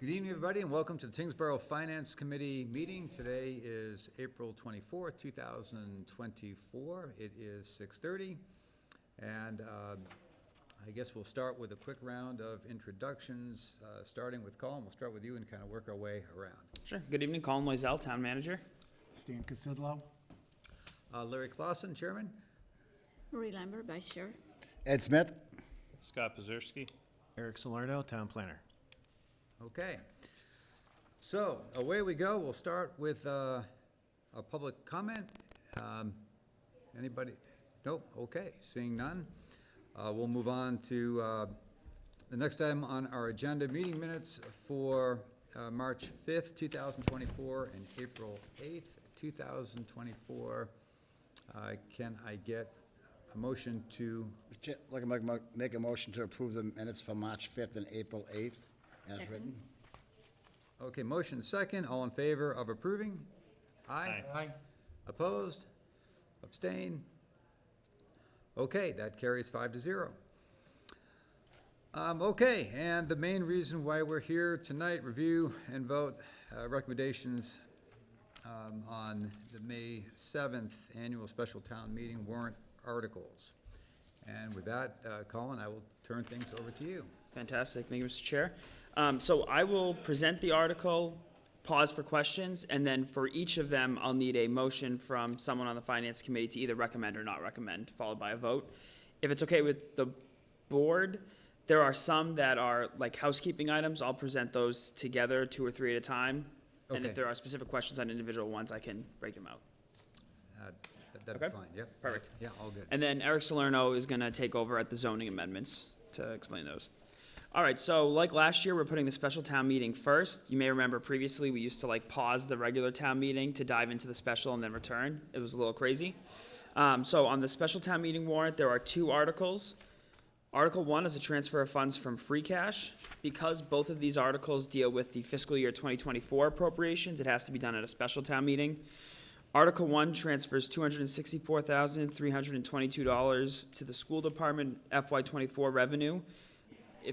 Good evening, everybody, and welcome to the Tyngsborough Finance Committee meeting. Today is April 24th, 2024. It is 6:30, and I guess we'll start with a quick round of introductions, starting with Colin. We'll start with you and kind of work our way around. Sure. Good evening, Colin Loisel, Town Manager. Stan Casidlo. Larry Clausen, Chairman. Marie Lambert, Vice Chair. Ed Smith. Scott Pazerski. Eric Salerno, Town Planner. Okay. So away we go. We'll start with a public comment. Anybody? Nope. Okay. Seeing none. We'll move on to the next item on our agenda, meeting minutes for March 5th, 2024 and April 8th, 2024. Can I get a motion to? Make a motion to approve the minutes for March 5th and April 8th as written. Okay, motion second. All in favor of approving? Aye. Aye. Opposed? Abstain? Okay, that carries 5-0. Okay, and the main reason why we're here tonight, review and vote recommendations on the May 7th annual special town meeting warrant articles. And with that, Colin, I will turn things over to you. Fantastic. Thank you, Mr. Chair. So I will present the article, pause for questions, and then for each of them, I'll need a motion from someone on the Finance Committee to either recommend or not recommend, followed by a vote. If it's okay with the board, there are some that are like housekeeping items. I'll present those together, 2 or 3 at a time. And Okay. if there are specific questions on individual ones, I can break them out. That'd be Okay. fine, yep. Perfect. Yeah, all good. And then Eric Salerno is going to take over at the zoning amendments to explain those. All right, so like last year, we're putting the special town meeting first. You may remember previously we used to pause the regular town meeting to dive into the special and then return. It was a little crazy. So on the special town meeting warrant, there are 2 articles. Article 1 is a transfer of funds from free cash. Because both of these articles deal with the fiscal year 2024 appropriations, it has to be done at a special town meeting. Article 1 transfers $264,322 to the school department FY24 revenue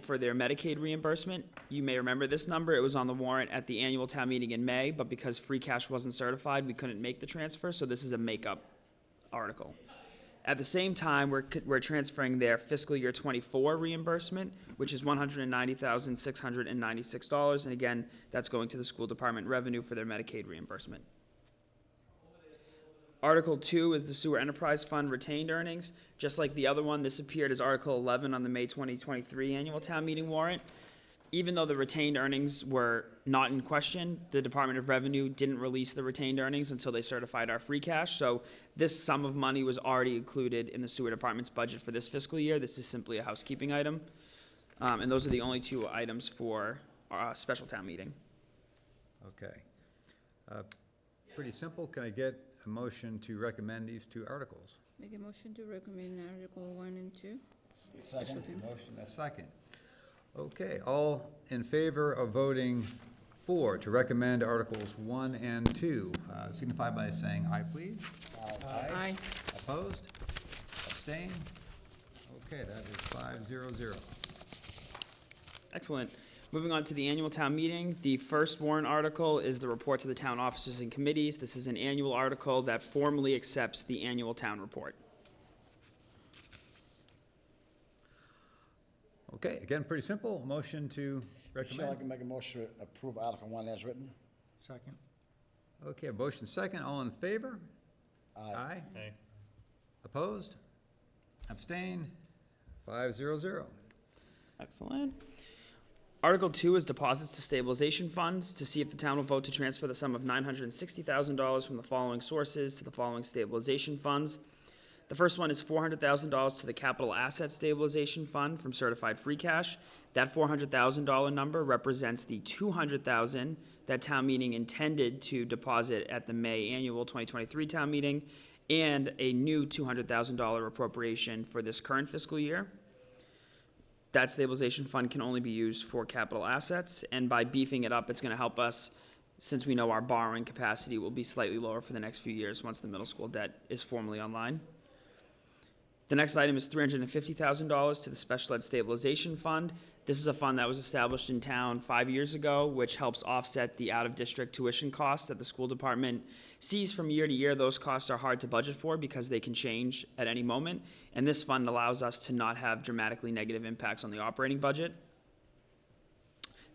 for their Medicaid reimbursement. You may remember this number. It was on the warrant at the annual town meeting in May, but because free cash wasn't certified, we couldn't make the transfer, so this is a makeup article. At the same time, we're transferring their fiscal year 24 reimbursement, which is $190,696, and again, that's going to the school department revenue for their Medicaid reimbursement. Article 2 is the Sewer Enterprise Fund retained earnings. Just like the other one, this appeared as Article 11 on the May 2023 annual town meeting warrant. Even though the retained earnings were not in question, the Department of Revenue didn't release the retained earnings until they certified our free cash. So this sum of money was already included in the sewer department's budget for this fiscal year. This is simply a housekeeping item. And those are the only 2 items for our special town meeting. Okay. Pretty simple. Can I get a motion to recommend these 2 articles? Make a motion to recommend Article 1 and 2. Second. Motion, a second. Okay, all in favor of voting for to recommend Articles 1 and 2, signify by saying aye, please. Aye. Opposed? Abstain? Okay, that is 5-0-0. Excellent. Moving on to the annual town meeting, the first warrant article is the report to the town officers and committees. This is an annual article that formally accepts the annual town report. Okay, again, pretty simple. Motion to Shall I recommend. make a motion to approve Article 1 as written? Second. Okay, a motion second. All in favor? Aye. Aye. Opposed? Abstain? 5-0-0. Excellent. Article 2 is deposits to stabilization funds to see if the town will vote to transfer the sum of $960,000 from the following sources to the following stabilization funds. The first one is $400,000 to the Capital Asset Stabilization Fund from certified free cash. That $400,000 number represents the $200,000 that town meeting intended to deposit at the May annual 2023 town meeting, and a new $200,000 appropriation for this current fiscal year. That stabilization fund can only be used for capital assets, and by beefing it up, it's going to help us, since we know our borrowing capacity will be slightly lower for the next few years once the middle school debt is formally online. The next item is $350,000 to the Special Ed Stabilization Fund. This is a fund that was established in town 5 years ago, which helps offset the out-of-district tuition costs that the school department sees from year to year. Those costs are hard to budget for because they can change at any moment, and this fund allows us to not have dramatically negative impacts on the operating budget.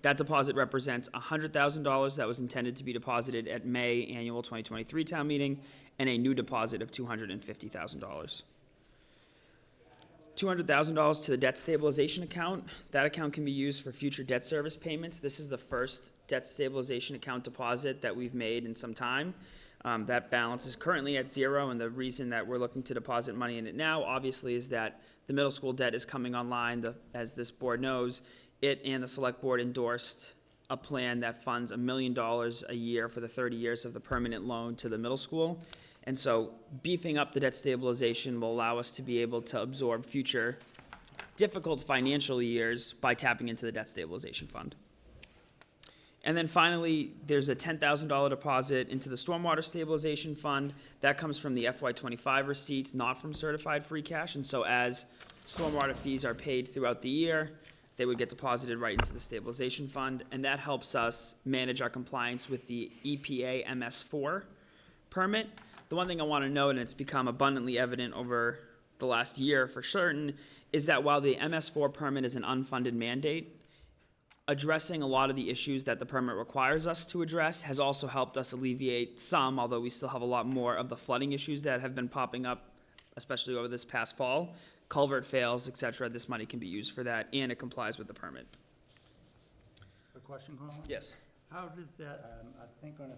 That deposit represents $100,000 that was intended to be deposited at May annual 2023 town meeting, and a new deposit of $250,000. $200,000 to the debt stabilization account. That account can be used for future debt service payments. This is the first debt stabilization account deposit that we've made in some time. That balance is currently at zero, and the reason that we're looking to deposit money in it now, obviously, is that the middle school debt is coming online. As this board knows, it and the select board endorsed a plan that funds $1 million a year for the 30 years of the permanent loan to the middle school. And so beefing up the debt stabilization will allow us to be able to absorb future difficult financial years by tapping into the debt stabilization fund. And then finally, there's a $10,000 deposit into the stormwater stabilization fund. That comes from the FY25 receipts, not from certified free cash. And so as stormwater fees are paid throughout the year, they would get deposited right into the stabilization fund. And that helps us manage our compliance with the EPA MS4 permit. The one thing I want to note, and it's become abundantly evident over the last year for certain, is that while the MS4 permit is an unfunded mandate, addressing a lot of the issues that the permit requires us to address has also helped us alleviate some, although we still have a lot more, of the flooding issues that have been popping up, especially over this past fall. Culvert fails, et cetera. This money can be used for that, and it complies with the permit. A question, Colin? Yes. How does that, I think on a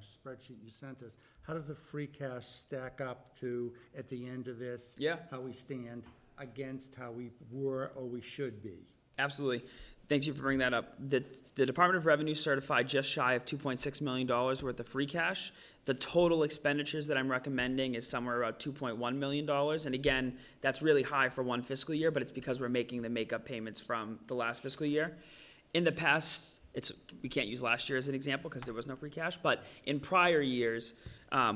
spreadsheet you sent us, how does the free cash stack up to, at the end of this? Yeah. How we stand against how we were or we should be? Absolutely. Thanks you for bringing that up. The Department of Revenue certified just shy of $2.6 million worth of free cash. The total expenditures that I'm recommending is somewhere around $2.1 million. And again, that's really high for one fiscal year, but it's because we're making the makeup payments from the last fiscal year. In the past, we can't use last year as an example because there was no free cash, but in prior years,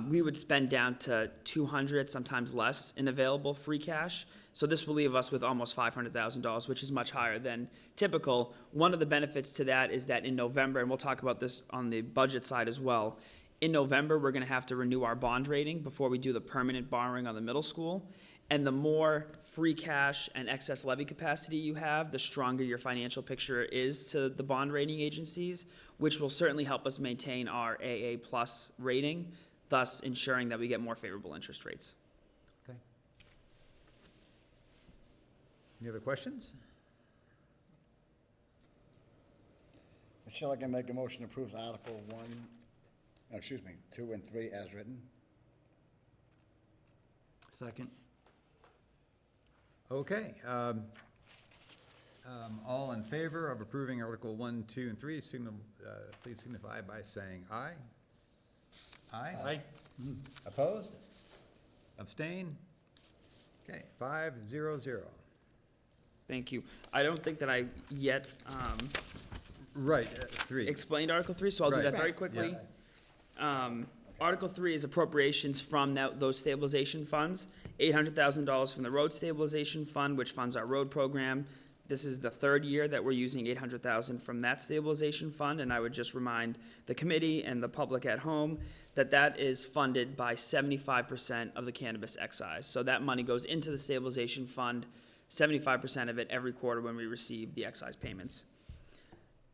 we would spend down to $200, sometimes less, in available free cash. So this will leave us with almost $500,000, which is much higher than typical. One of the benefits to that is that in November, and we'll talk about this on the budget side as well, in November, we're going to have to renew our bond rating before we do the permanent borrowing on the middle school. And the more free cash and excess levy capacity you have, the stronger your financial picture is to the bond rating agencies, which will certainly help us maintain our AA+ rating, thus ensuring that we get more favorable interest rates. Okay. Any other questions? Michelle, I can make a motion to approve Article 2 and 3 as written. Second. Okay. All in favor of approving Article 1, 2, and 3, please signify by saying aye. Aye? Aye. Opposed? Abstain? Okay, 5-0-0. Thank you. I don't think that I yet Right, 3. explained Article 3, so I'll do Right. that very Right. quickly. Article 3 is appropriations from those stabilization funds. $800,000 from the road stabilization fund, which funds our road program. This is the third year that we're using $800,000 from that stabilization fund, and I would just remind the committee and the public at home that that is funded by 75% of the cannabis excise. So that money goes into the stabilization fund, 75% of it every quarter when we receive the excise payments.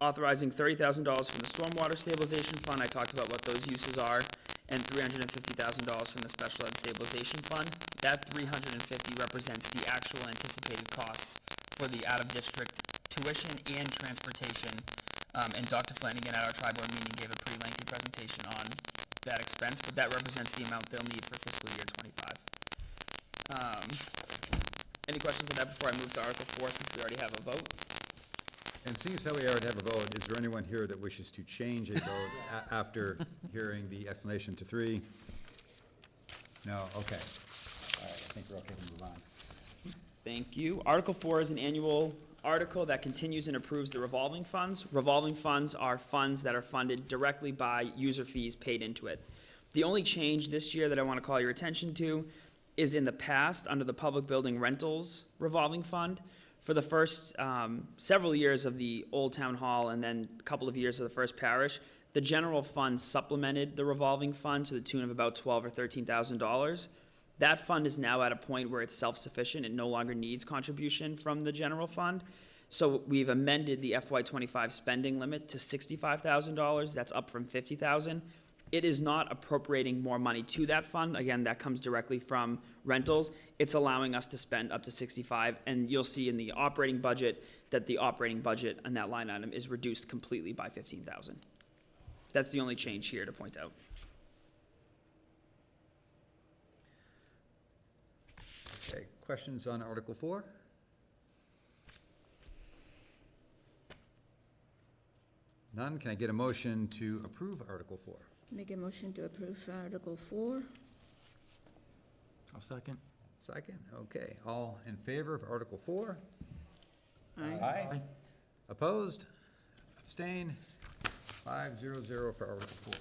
Authorizing $30,000 from the stormwater stabilization fund, I talked about what those uses are, and $350,000 from the special ed stabilization fund. That $350,000 represents the actual anticipated costs for the out-of-district tuition and transportation. And Dr. Flanagan at our tri-board meeting gave a pretty lengthy presentation on that expense, but that represents the amount they'll need for fiscal year '25. Any questions on that before I move to Article 4, since we already have a vote? And seeing as how we already have a vote, is there anyone here that wishes to change a vote after hearing the explanation to 3? No, okay. All right, I think we're okay to move on. Thank you. Article 4 is an annual article that continues and approves the revolving funds. Revolving funds are funds that are funded directly by user fees paid into it. The only change this year that I want to call your attention to is in the past, under the public building rentals revolving fund, For the first several years of the old town hall and then a couple of years of the first parish, the general fund supplemented the revolving fund to the tune of about $12,000 or $13,000. That fund is now at a point where it's self-sufficient. It no longer needs contribution from the general fund. So we've amended the FY25 spending limit to $65,000. That's up from $50,000. It is not appropriating more money to that fund. Again, that comes directly from rentals. It's allowing us to spend up to 65, and you'll see in the operating budget that the operating budget on that line item is reduced completely by $15,000. That's the only change here to point out. Okay, questions on Article 4? None. Can I get a motion to approve Article 4? Make a motion to approve Article 4. I'll second. Second, okay. All in favor of Article 4? Aye. Opposed? Abstain? 5-0-0 for Article 4.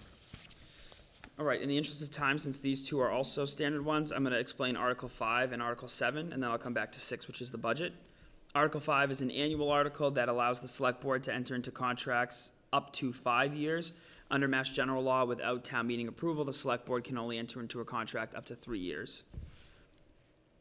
All right, in the interest of time, since these two are also standard ones, I'm going to explain Article 5 and Article 7, and then I'll come back to 6, which is the budget. Article 5 is an annual article that allows the Select Board to enter into contracts up to 5 years. Under Mass General Law, without town meeting approval, the Select Board can only enter into a contract up to 3 years.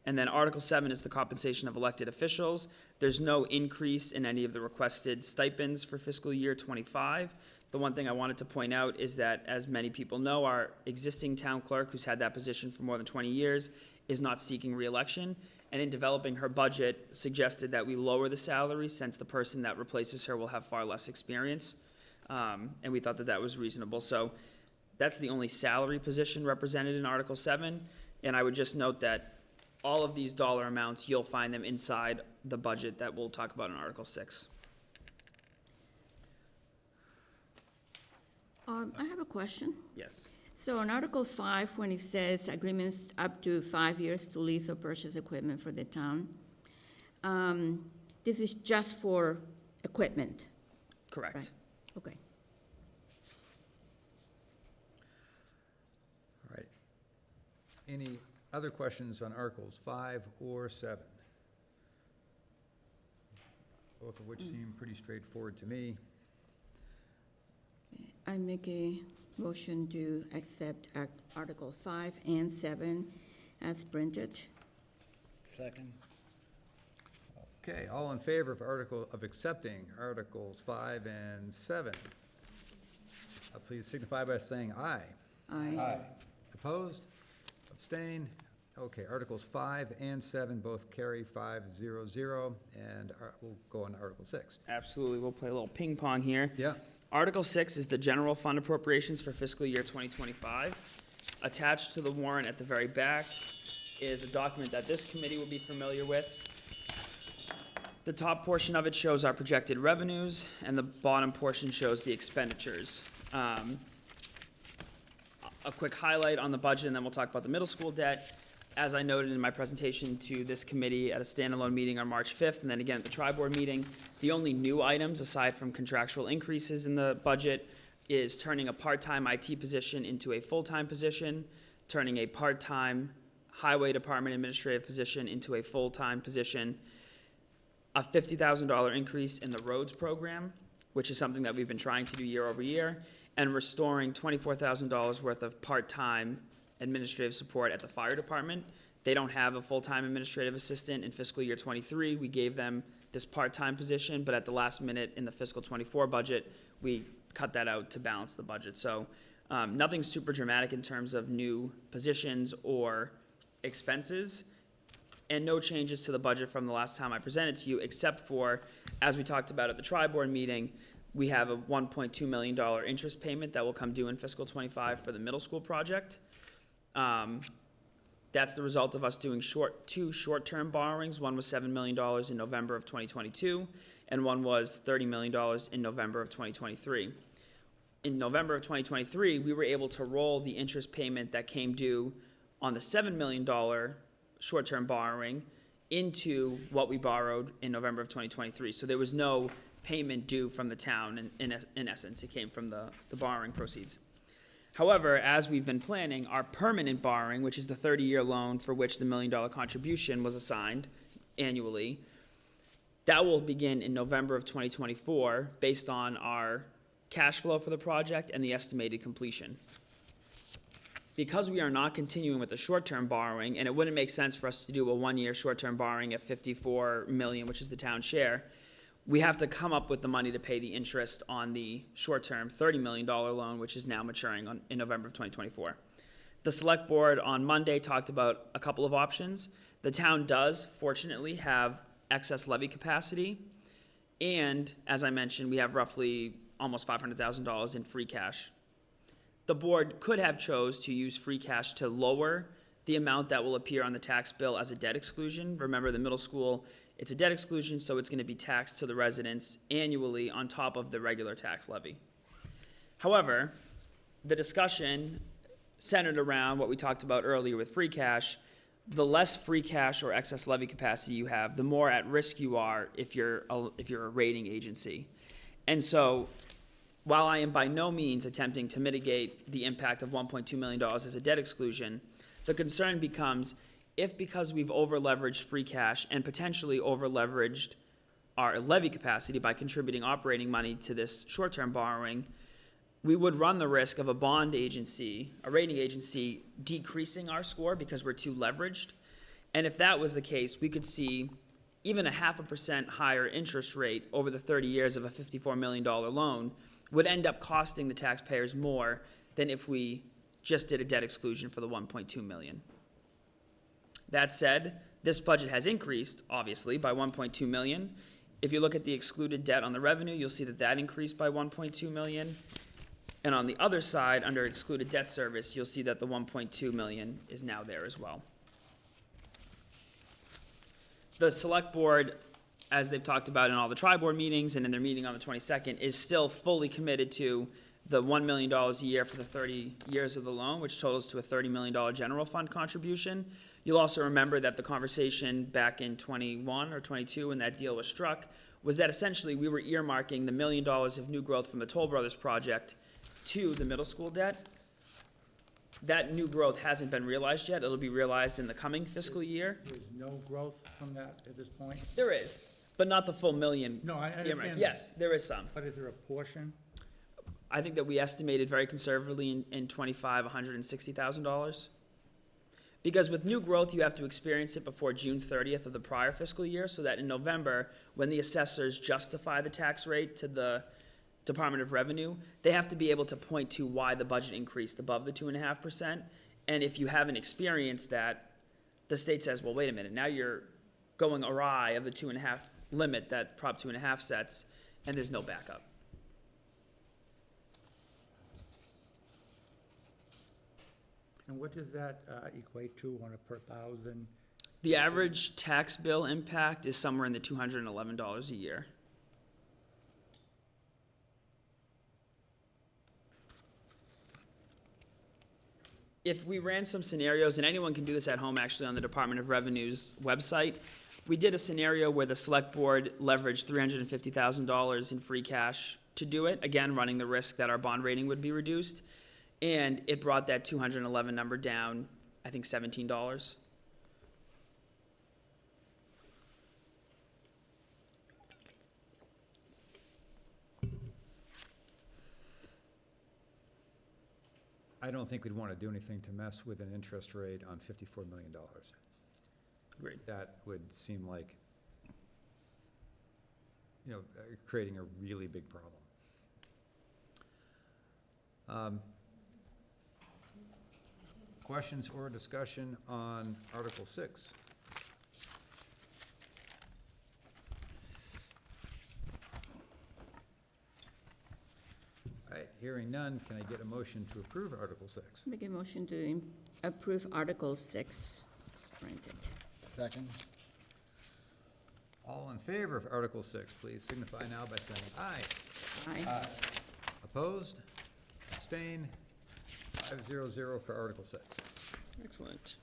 And then Article 7 is the compensation of elected officials. There's no increase in any of the requested stipends for fiscal year '25. The one thing I wanted to point out is that, as many people know, our existing town clerk, who's had that position for more than 20 years, is not seeking re-election. And in developing her budget, suggested that we lower the salary since the person that replaces her will have far less experience. And we thought that that was reasonable. So that's the only salary position represented in Article 7. And I would just note that all of these dollar amounts, you'll find them inside the budget that we'll talk about in Article 6. I have a question. Yes. So in Article 5, when it says agreements up to 5 years to lease or purchase equipment for the town, this is just for equipment, Correct. right? Okay. All right. Any other questions on Articles 5 or 7? Both of which seem pretty straightforward to me. I make a motion to accept Article 5 and 7 as printed. Second. Okay, all in favor of accepting Articles 5 and 7? Please signify by saying aye. Aye. Opposed? Abstain? Okay, Articles 5 and 7 both carry 5-0-0, and we'll go on to Article 6. Absolutely. We'll play a little ping pong here. Yeah, Article 6 is the general fund appropriations for fiscal year 2025. Attached to the warrant at the very back is a document that this committee will be familiar with. The top portion of it shows our projected revenues, and the bottom portion shows the expenditures. A quick highlight on the budget, and then we'll talk about the middle school debt. As I noted in my presentation to this committee at a standalone meeting on March 5th, and then again at the tri-board meeting, the only new items, aside from contractual increases in the budget, is turning a part-time IT position into a full-time position, turning a part-time highway department administrative position into a full-time position, a $50,000 increase in the roads program, which is something that we've been trying to do year over year, and restoring $24,000 worth of part-time administrative support at the fire department. They don't have a full-time administrative assistant in fiscal year '23. We gave them this part-time position, but at the last minute in the fiscal '24 budget, we cut that out to balance the budget. So nothing super dramatic in terms of new positions or expenses, and no changes to the budget from the last time I presented to you, except for, as we talked about at the tri-board meeting, we have a $1.2 million interest payment that will come due in fiscal '25 for the middle school project. That's the result of us doing two short-term borrowings. One was $7 million in November of 2022, and one was $30 million in November of 2023. In November of 2023, we were able to roll the interest payment that came due on the $7 million short-term borrowing into what we borrowed in November of 2023. So there was no payment due from the town, in essence. It came from the borrowing proceeds. However, as we've been planning, our permanent borrowing, which is the 30-year loan for which the $1 million contribution was assigned annually, That will begin in November of 2024 based on our cash flow for the project and the estimated completion. Because we are not continuing with the short-term borrowing, and it wouldn't make sense for us to do a one-year short-term borrowing at 54 million, which is the town share, we have to come up with the money to pay the interest on the short-term $30 million loan, which is now maturing in November of 2024. The select board on Monday talked about a couple of options. The town does, fortunately, have excess levy capacity, and as I mentioned, we have roughly almost $500,000 in free cash. The board could have chose to use free cash to lower the amount that will appear on the tax bill as a debt exclusion. Remember, the middle school, it's a debt exclusion, so it's going to be taxed to the residents annually on top of the regular tax levy. However, the discussion centered around what we talked about earlier with free cash. The less free cash or excess levy capacity you have, the more at risk you are if you're a rating agency. And so, while I am by no means attempting to mitigate the impact of $1.2 million as a debt exclusion, the concern becomes if, because we've over-leveraged free cash and potentially over-leveraged our levy capacity by contributing operating money to this short-term borrowing, we would run the risk of a bond agency, a rating agency, decreasing our score because we're too leveraged. And if that was the case, we could see even a 0.5% higher interest rate over the 30 years of a $54 million loan would end up costing the taxpayers more than if we just did a debt exclusion for the 1.2 million. That said, this budget has increased, obviously, by 1.2 million. If you look at the excluded debt on the revenue, you'll see that that increased by 1.2 million. And on the other side, under excluded debt service, you'll see that the 1.2 million is now there as well. The select board, as they've talked about in all the tri-board meetings and in their meeting on the 22nd, is still fully committed to the $1 million a year for the 30 years of the loan, which totals to a $30 million general fund contribution. You'll also remember that the conversation back in 21 or 22 when that deal was struck was that essentially we were earmarking the $1 million of new growth from the Toll Brothers project to the middle school debt. That new growth hasn't been realized yet. It'll be realized in the coming fiscal year. There's no growth from that at this point? There is, but not the full million. No, I understand that. Yes, there is some. But is there a portion? I think that we estimated very conservatively in 25, $160,000. Because with new growth, you have to experience it before June 30th of the prior fiscal year, so that in November, when the assessors justify the tax rate to the Department of Revenue, they have to be able to point to why the budget increased above the 2.5%. And if you haven't experienced that, the state says, well, wait a minute, now you're going awry of the 2.5 limit that Prop 2.5 sets, and there's no backup. And what does that equate to on a per thousand? The average tax bill impact is somewhere in the $211 a year. If we ran some scenarios, and anyone can do this at home actually on the Department of Revenue's website, we did a scenario where the select board leveraged $350,000 in free cash to do it, again, running the risk that our bond rating would be reduced. And it brought that 211 number down, I think, $17. I don't think we'd want to do anything to mess with an interest rate on $54 million. Agreed. That would seem like, creating a really big problem. Questions or discussion on Article 6? All right, hearing none, can I get a motion to approve Article 6? Make a motion to approve Article 6, as printed. Second? All in favor of Article 6, please signify now by saying aye. Aye. Opposed? Abstain? 500 for Article 6. Excellent.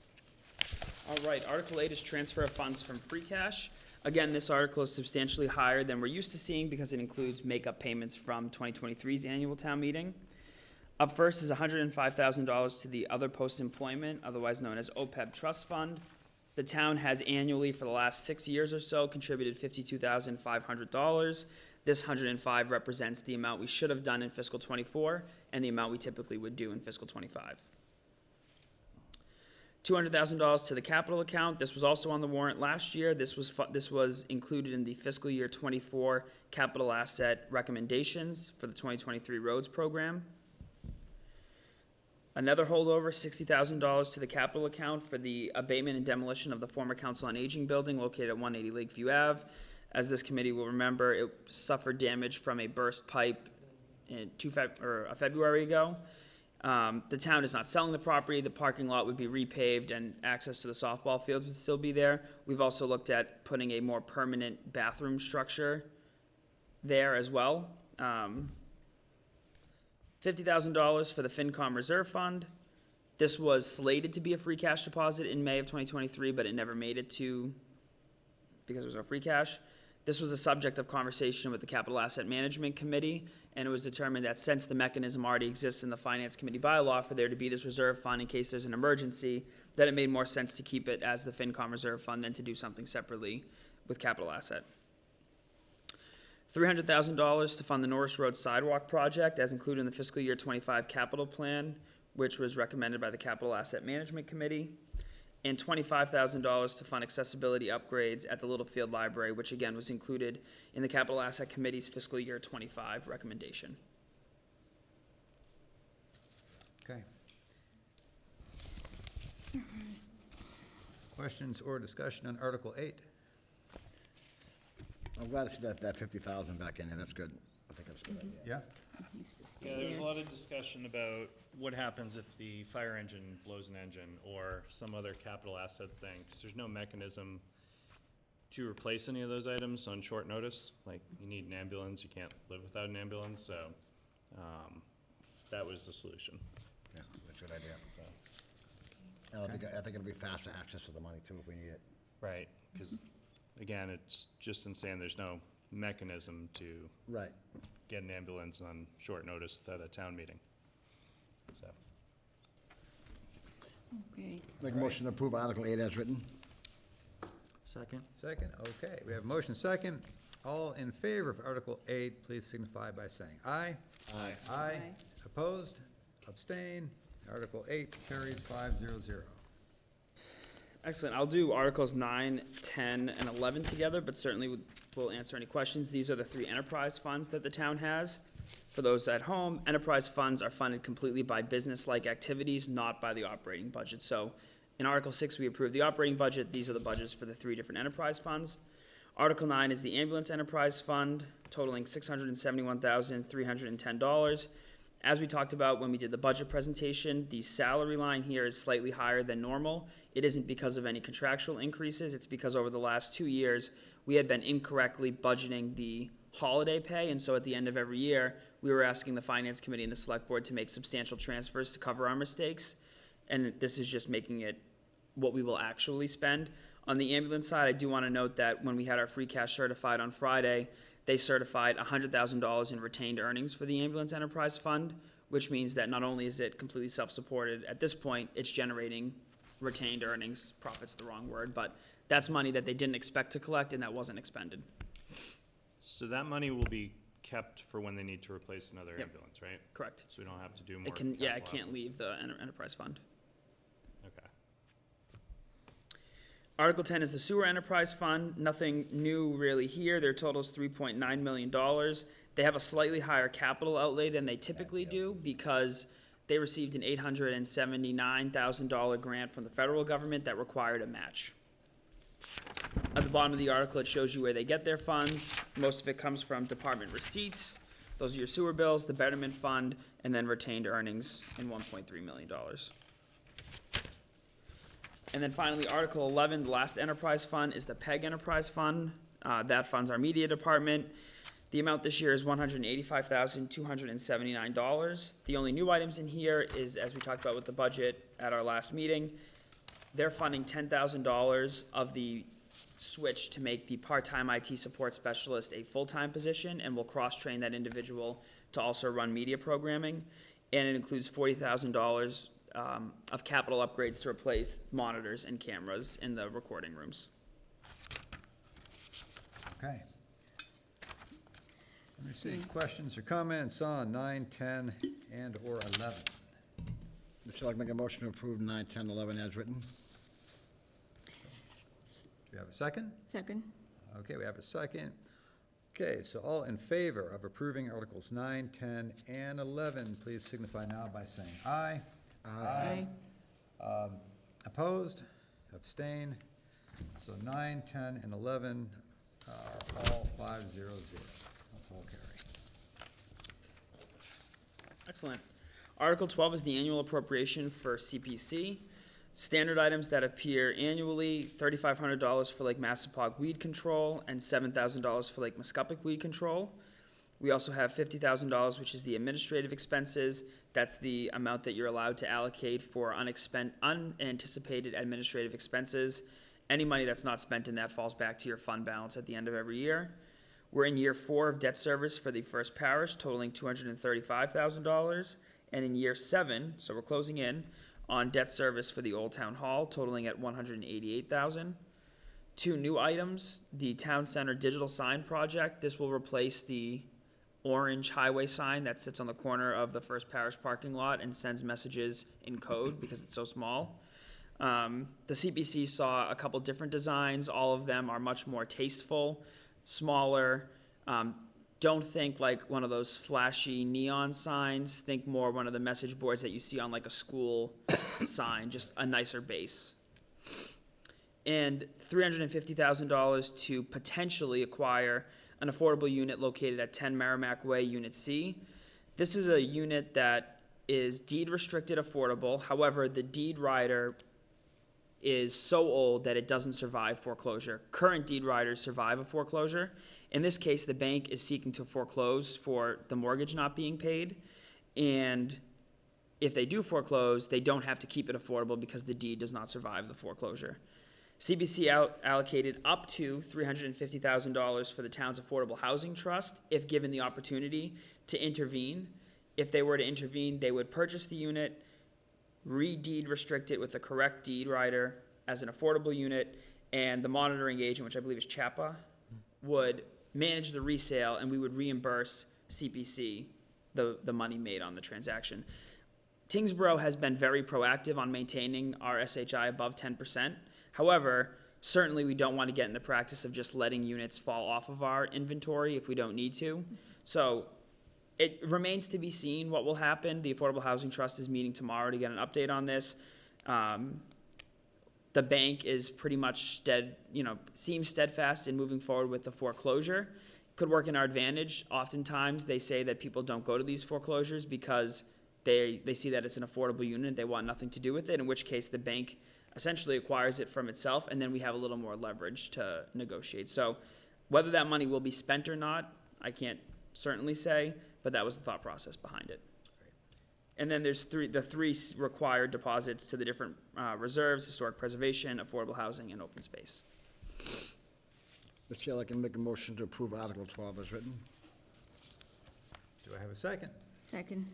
All right, Article 8 is transfer of funds from free cash. Again, this article is substantially higher than we're used to seeing because it includes make-up payments from 2023's annual town meeting. Up first is $105,000 to the Other Post-Employment, otherwise known as OPEB Trust Fund. The town has annually, for the last 6 years or so, contributed $52,500. This 105 represents the amount we should have done in fiscal '24 and the amount we typically would do in fiscal '25. $200,000 to the capital account. This was also on the warrant last year. This was included in the fiscal year '24 capital asset recommendations for the 2023 roads program. Another holdover, $60,000 to the capital account for the abatement and demolition of the former Council on Aging building located at 180 Lakeview Ave. As this committee will remember, it suffered damage from a burst pipe in February ago. The town is not selling the property. The parking lot would be repaved and access to the softball fields would still be there. We've also looked at putting a more permanent bathroom structure there as well. $50,000 for the FinCom Reserve Fund. This was slated to be a free cash deposit in May of 2023, but it never made it to, because there was no free cash. This was a subject of conversation with the Capital Asset Management Committee, and it was determined that since the mechanism already exists in the Finance Committee bylaw for there to be this reserve fund in case there's an emergency, that it made more sense to keep it as the FinCom Reserve Fund than to do something separately with Capital Asset. $300,000 to fund the Norris Road Sidewalk Project as included in the fiscal year '25 capital plan, which was recommended by the Capital Asset Management Committee. And $25,000 to fund accessibility upgrades at the Littlefield Library, which again was included in the Capital Asset Committee's fiscal year '25 recommendation. Okay. Questions or discussion on Article 8? I'm glad to see that 50,000 back in there, that's good. I think that's a good idea. Yeah? It needs to stay Yeah, there's a there. lot of discussion about what happens if the fire engine blows an engine or some other capital asset thing, because there's no mechanism to replace any of those items on short notice. Like, you need an ambulance, you can't live without an ambulance, so, that was the solution, Yeah, that's a good idea. so. I think it'll be faster access to the money too if we need it. Right, because, again, it's just insane, there's no mechanism to Right. get an ambulance on short notice without a town meeting, so. Okay, Make a motion to approve Article 8 as written. Second? Second, okay. We have a motion second. All in favor of Article 8, please signify by saying aye. Aye. Aye. Aye. Opposed? Abstain? Article 8 carries 5-0-0. Excellent. I'll do Articles 9, 10, and 11 together, but certainly we'll answer any questions. These are the three enterprise funds that the town has. For those at home, enterprise funds are funded completely by business-like activities, not by the operating budget. So in Article 6, we approved the operating budget. These are the budgets for the three different enterprise funds. Article 9 is the ambulance enterprise fund, totaling $671,310. As we talked about when we did the budget presentation, the salary line here is slightly higher than normal. It isn't because of any contractual increases, it's because over the last 2 years, we had been incorrectly budgeting the holiday pay, and so at the end of every year, we were asking the Finance Committee and the Select Board to make substantial transfers to cover our mistakes, and this is just making it what we will actually spend. On the ambulance side, I do want to note that when we had our free cash certified on Friday, they certified $100,000 in retained earnings for the ambulance enterprise fund, which means that not only is it completely self-supported at this point, it's generating retained earnings. Profit's the wrong word, but that's money that they didn't expect to collect and that wasn't expended. So that money will be kept for when they need to replace another Yep. ambulance, right? Correct. So we don't have to do more. It can, yeah, it capital can't leave the enterprise fund. asset. Okay. Article 10 is the sewer enterprise fund. Nothing new really here. Their total is $3.9 million. They have a slightly higher capital outlay than they typically do because they received an $879,000 grant from the federal government that required a match. At the bottom of the article, it shows you where they get their funds. Most of it comes from department receipts. Those are your sewer bills, the betterment fund, and then retained earnings in $1.3 million. And then finally, Article 11, the last enterprise fund, is the PEG enterprise fund. That funds our media department. The amount this year is $185,279. The only new items in here is, as we talked about with the budget at our last meeting, they're funding $10,000 of the switch to make the part-time IT support specialist a full-time position, and we'll cross-train that individual to also run media programming. And it includes $40,000 of capital upgrades to replace monitors and cameras in the recording rooms. Okay. Let me see, questions or comments on 9, 10, and/or 11? Mr. Chair, I'd like to make a motion to approve 9, 10, 11 as written. Do you have a second? Second? Okay, we have a second. Okay, so all in favor of approving Articles 9, 10, and 11, please signify now by saying aye. Aye. Opposed? Abstain? So 9, 10, and 11 are all 500. A full carry. Excellent. Article 12 is the annual appropriation for CPC. Standard items that appear annually, $3,500 for Lake Massapog weed control and $7,000 for Lake Muscuppick weed control. We also have $50,000, which is the administrative expenses. That's the amount that you're allowed to allocate for unanticipated administrative expenses. Any money that's not spent in that falls back to your fund balance at the end of every year. We're in year 4 of debt service for the first parish, totaling $235,000. And in year 7, so we're closing in, on debt service for the Old Town Hall, totaling at $188,000. 2 new items, the Town Center digital sign project. This will replace the orange highway sign that sits on the corner of the First Parish parking lot and sends messages in code because it's so small. The CPC saw a couple different designs. All of them are much more tasteful, smaller. Don't think like one of those flashy neon signs. Think more one of the message boards that you see on like a school sign, just a nicer base. And $350,000 to potentially acquire an affordable unit located at 10 Merrimack Way, Unit C. This is a unit that is deed restricted affordable. However, the deed rider is so old that it doesn't survive foreclosure. Current deed riders survive a foreclosure. In this case, the bank is seeking to foreclose for the mortgage not being paid. And if they do foreclose, they don't have to keep it affordable because the deed does not survive the foreclosure. CBC allocated up to $350,000 for the town's affordable housing trust if given the opportunity to intervene. If they were to intervene, they would purchase the unit, re-deed restrict it with the correct deed rider as an affordable unit, and the monitoring agent, which I believe is CHAPA, would manage the resale, and we would reimburse CPC the money made on the transaction. Tyngsborough has been very proactive on maintaining our SHI above 10%. However, certainly we don't want to get in the practice of just letting units fall off of our inventory if we don't need to. So it remains to be seen what will happen. The Affordable Housing Trust is meeting tomorrow to get an update on this. The bank is pretty much seems steadfast in moving forward with the foreclosure. Could work in our advantage. Oftentimes they say that people don't go to these foreclosures because they see that it's an affordable unit, they want nothing to do with it, in which case the bank essentially acquires it from itself, and then we have a little more leverage to negotiate. So whether that money will be spent or not, I can't certainly say, but that was the thought process behind it. And then there's the three required deposits to the different reserves: historic preservation, affordable housing, and open space. Mr. Chair, I can make a motion to approve Article 12 as written. Do I have a second? Second?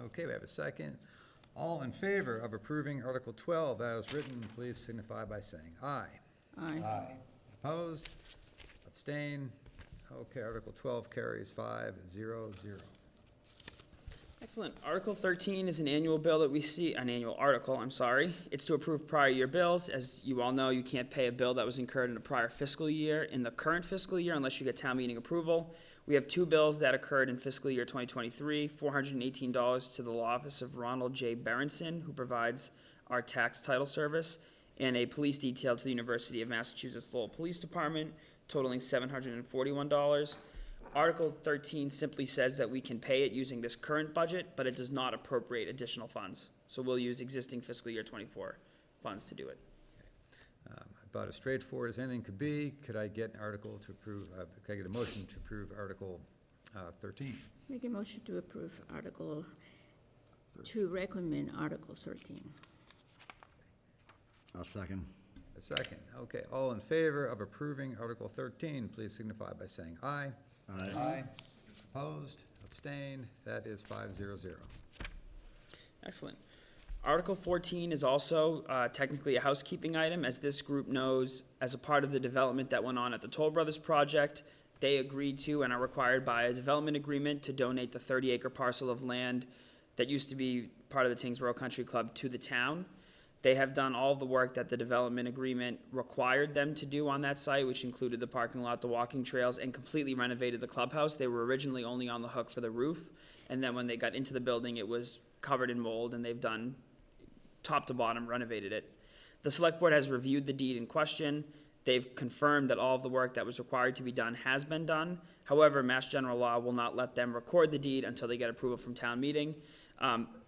Okay, we have a second. All in favor of approving Article 12 as written, please signify by saying aye. Aye. Opposed? Abstain? Okay, Article 12 carries 5-0-0. Excellent. Article 13 is an annual article, I'm sorry. It's to approve prior year bills. As you all know, you can't pay a bill that was incurred in a prior fiscal year in the current fiscal year unless you get town meeting approval. We have 2 bills that occurred in fiscal year 2023, $418 to the Law Office of Ronald J. Berenson, who provides our tax title service, and a police detail to the University of Massachusetts Lowell Police Department, totaling $741. Article 13 simply says that we can pay it using this current budget, but it does not appropriate additional funds. So we'll use existing fiscal year 24 funds to do it. About as straightforward as anything could be, could I get an article to approve, could I get a motion to approve Article 13? Make a motion to approve Article, to recommend Article 13. I'll second. A second. Okay, all in favor of approving Article 13, please signify by saying aye. Aye. Opposed? Abstain? That is 5-0-0. Excellent. Article 14 is also technically a housekeeping item, as this group knows, as a part of the development that went on at the Toll Brothers project, they agreed to and are required by a development agreement to donate the 30-acre parcel of land that used to be part of the Tyngsborough Country Club to the town. They have done all of the work that the development agreement required them to do on that site, which included the parking lot, the walking trails, and completely renovated the clubhouse. They were originally only on the hook for the roof, and then when they got into the building, it was covered in mold, and they've done top to bottom renovated it. The select board has reviewed the deed in question. They've confirmed that all of the work that was required to be done has been done. However, Mass General Law will not let them record the deed until they get approval from town meeting.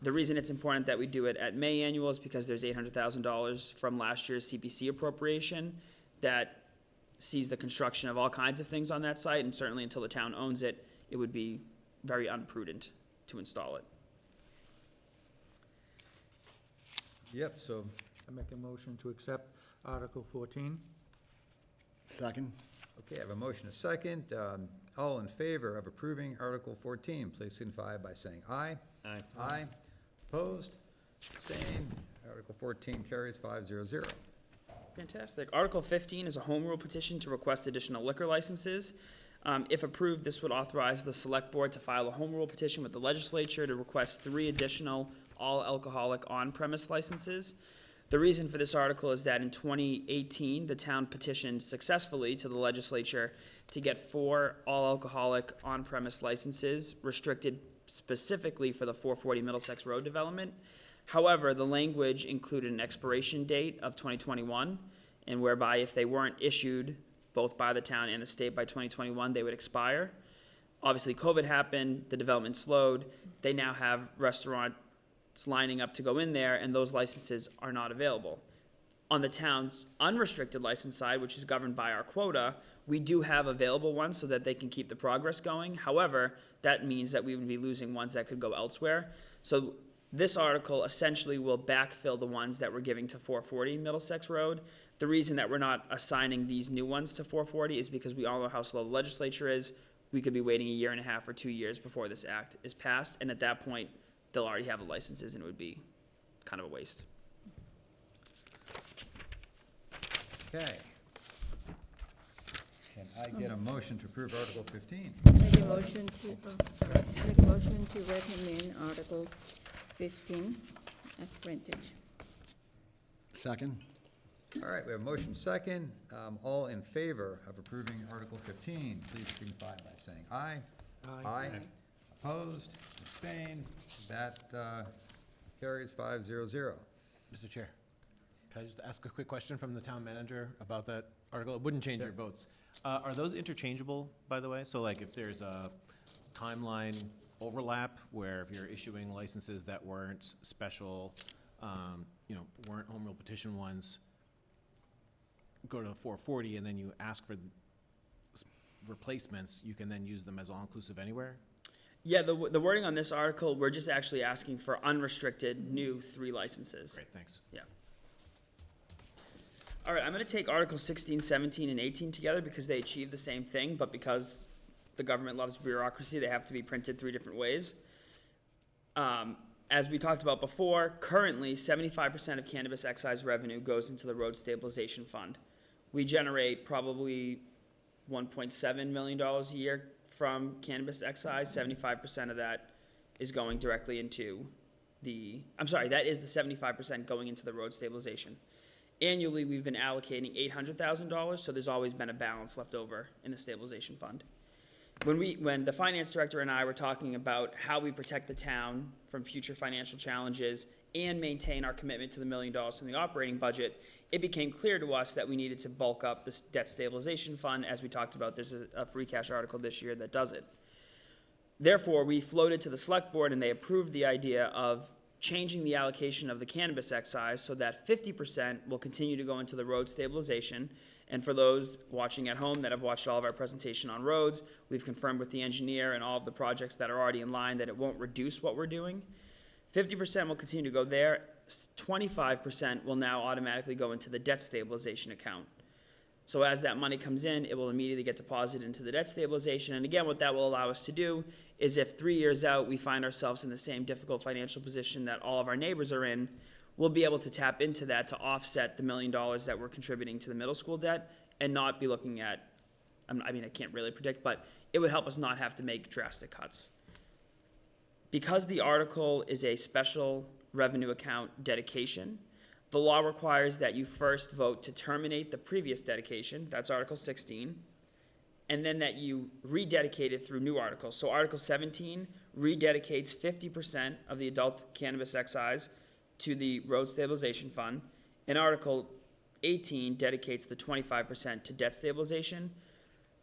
The reason it's important that we do it at May annual is because there's $800,000 from last year's CPC appropriation that sees the construction of all kinds of things on that site, and certainly until the town owns it, it would be very unprudent to install it. Yep, so, I make a motion to accept Article 14. Second? okay, I have a motion, a second. All in favor of approving Article 14, please signify by saying aye. Aye. Aye. Opposed? Abstained? Article 14 carries 500. Fantastic. Article 15 is a home rule petition to request additional liquor licenses. If approved, this would authorize the select board to file a home rule petition with the legislature to request 3 additional all-alcoholic on-premise licenses. The reason for this article is that in 2018, the town petitioned successfully to the legislature to get 4 all-alcoholic on-premise licenses restricted specifically for the 440 Middlesex Road development. However, the language included an expiration date of 2021, and whereby if they weren't issued both by the town and the state by 2021, they would expire. Obviously, COVID happened, the development slowed. They now have restaurants lining up to go in there, and those licenses are not available. On the town's unrestricted license side, which is governed by our quota, we do have available ones so that they can keep the progress going. However, that means that we would be losing ones that could go elsewhere. So this article essentially will backfill the ones that we're giving to 440 Middlesex Road. The reason that we're not assigning these new ones to 440 is because we all know how slow the legislature is. We could be waiting 1.5 years or 2 years before this act is passed, and at that point, they'll already have the licenses, and it would be kind of a waste. Okay. Can I get a motion to approve Article 15? Make a motion to, make a motion to recommend Article 15 as printed. Second? All right, we have a motion second. All in favor of approving Article 15, please signify by saying aye. Aye. Opposed? Abstained? That carries 500. Mr. Chair, can I just ask a quick question from the town manager about that article? It wouldn't change your votes. Are those interchangeable, by the way? So like if there's a timeline overlap where if you're issuing licenses that weren't special, weren't home rule petition ones, go to 440 and then you ask for replacements, you can then use them as all-inclusive anywhere? Yeah, the wording on this article, we're just actually asking for unrestricted new 3 licenses. Great, thanks. Yeah. All right, I'm going to take Article 16, 17, and 18 together because they achieve the same thing, but because the government loves bureaucracy, they have to be printed 3 different ways. As we talked about before, currently 75% of cannabis excise revenue goes into the road stabilization fund. We generate probably $1.7 million a year from cannabis excise. 75% of that is going directly into that is the 75% going into the road stabilization. Annually, we've been allocating $800,000, so there's always been a balance left over in the stabilization fund. When the finance director and I were talking about how we protect the town from future financial challenges and maintain our commitment to the $1 million in the operating budget, it became clear to us that we needed to bulk up this debt stabilization fund. As we talked about, there's a free cash article this year that does it. Therefore, we floated to the select board and they approved the idea of changing the allocation of the cannabis excise so that 50% will continue to go into the road stabilization. And for those watching at home that have watched all of our presentation on roads, we've confirmed with the engineer and all of the projects that are already in line that it won't reduce what we're doing. 50% will continue to go there. 25% will now automatically go into the debt stabilization account. So as that money comes in, it will immediately get deposited into the debt stabilization. And again, what that will allow us to do is if 3 years out, we find ourselves in the same difficult financial position that all of our neighbors are in, we'll be able to tap into that to offset the $1 million that we're contributing to the middle school debt and not be looking at, I mean, I can't really predict, but it would help us not have to make drastic cuts. Because the article is a special revenue account dedication, the law requires that you first vote to terminate the previous dedication, that's Article 16, and then that you rededicate it through new articles. So Article 17 rededicates 50% of the adult cannabis excise to the road stabilization fund, and Article 18 dedicates the 25% to debt stabilization.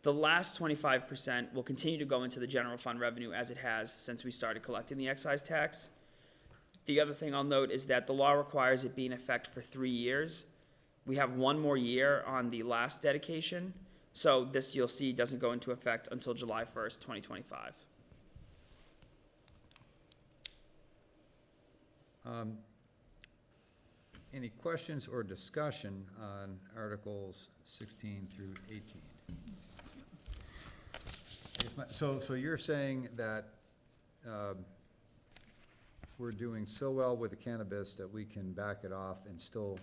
The last 25% will continue to go into the general fund revenue as it has since we started collecting the excise tax. The other thing I'll note is that the law requires it be in effect for 3 years. We have 1 more year on the last dedication, so this, you'll see, doesn't go into effect until July 1st, 2025. Any questions or discussion on Articles 16 through 18? So you're saying that we're doing so well with the cannabis that we can back it off and still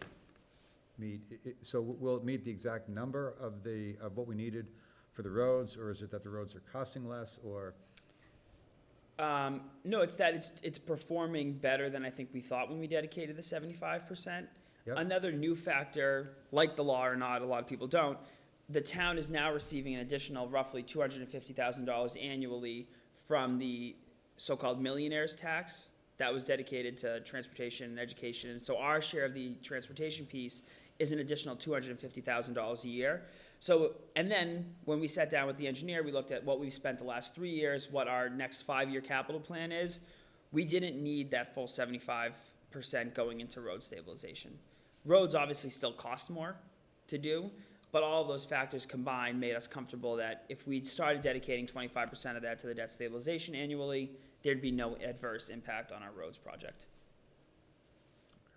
meet, so will it meet the exact number of what we needed for the roads, or is it that the roads are costing less, or? No, it's that it's performing better than I think we thought when we dedicated the 75%. Yep. Another new factor, like the law or not, a lot of people don't, the town is now receiving an additional roughly $250,000 annually from the so-called millionaire's tax that was dedicated to transportation and education. And so our share of the transportation piece is an additional $250,000 a year. So, and then when we sat down with the engineer, we looked at what we've spent the last 3 years, what our next 5-year capital plan is. We didn't need that full 75% going into road stabilization. Roads obviously still cost more to do, but all of those factors combined made us comfortable that if we started dedicating 25% of that to the debt stabilization annually, there'd be no adverse impact on our roads project.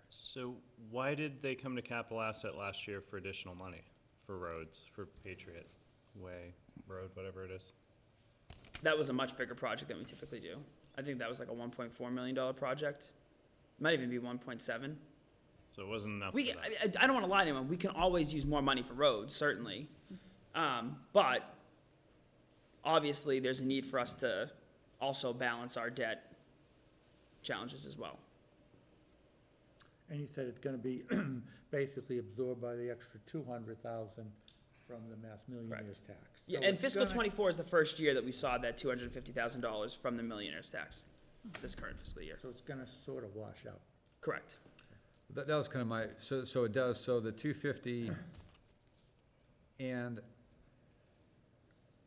So why did they come to capital asset last year for additional money for roads, for Patriot Way Road, whatever it is? That was a much bigger project than we typically do. I think that was like a $1.4 million project. Might even be 1.7. So it wasn't enough for We, that. I don't want to lie to anyone. We can always use more money for roads, certainly. But obviously, there's a need for us to also balance our debt challenges as well. And you said it's gonna be basically absorbed by the extra 200,000 from the Mass Millionaires tax. Yeah, So and it's fiscal gonna- '24 is the first year that we saw that $250,000 from the millionaire's tax, this current fiscal year. So it's gonna sort of wash out. Correct. That was kind of my, so it does, so the 250 and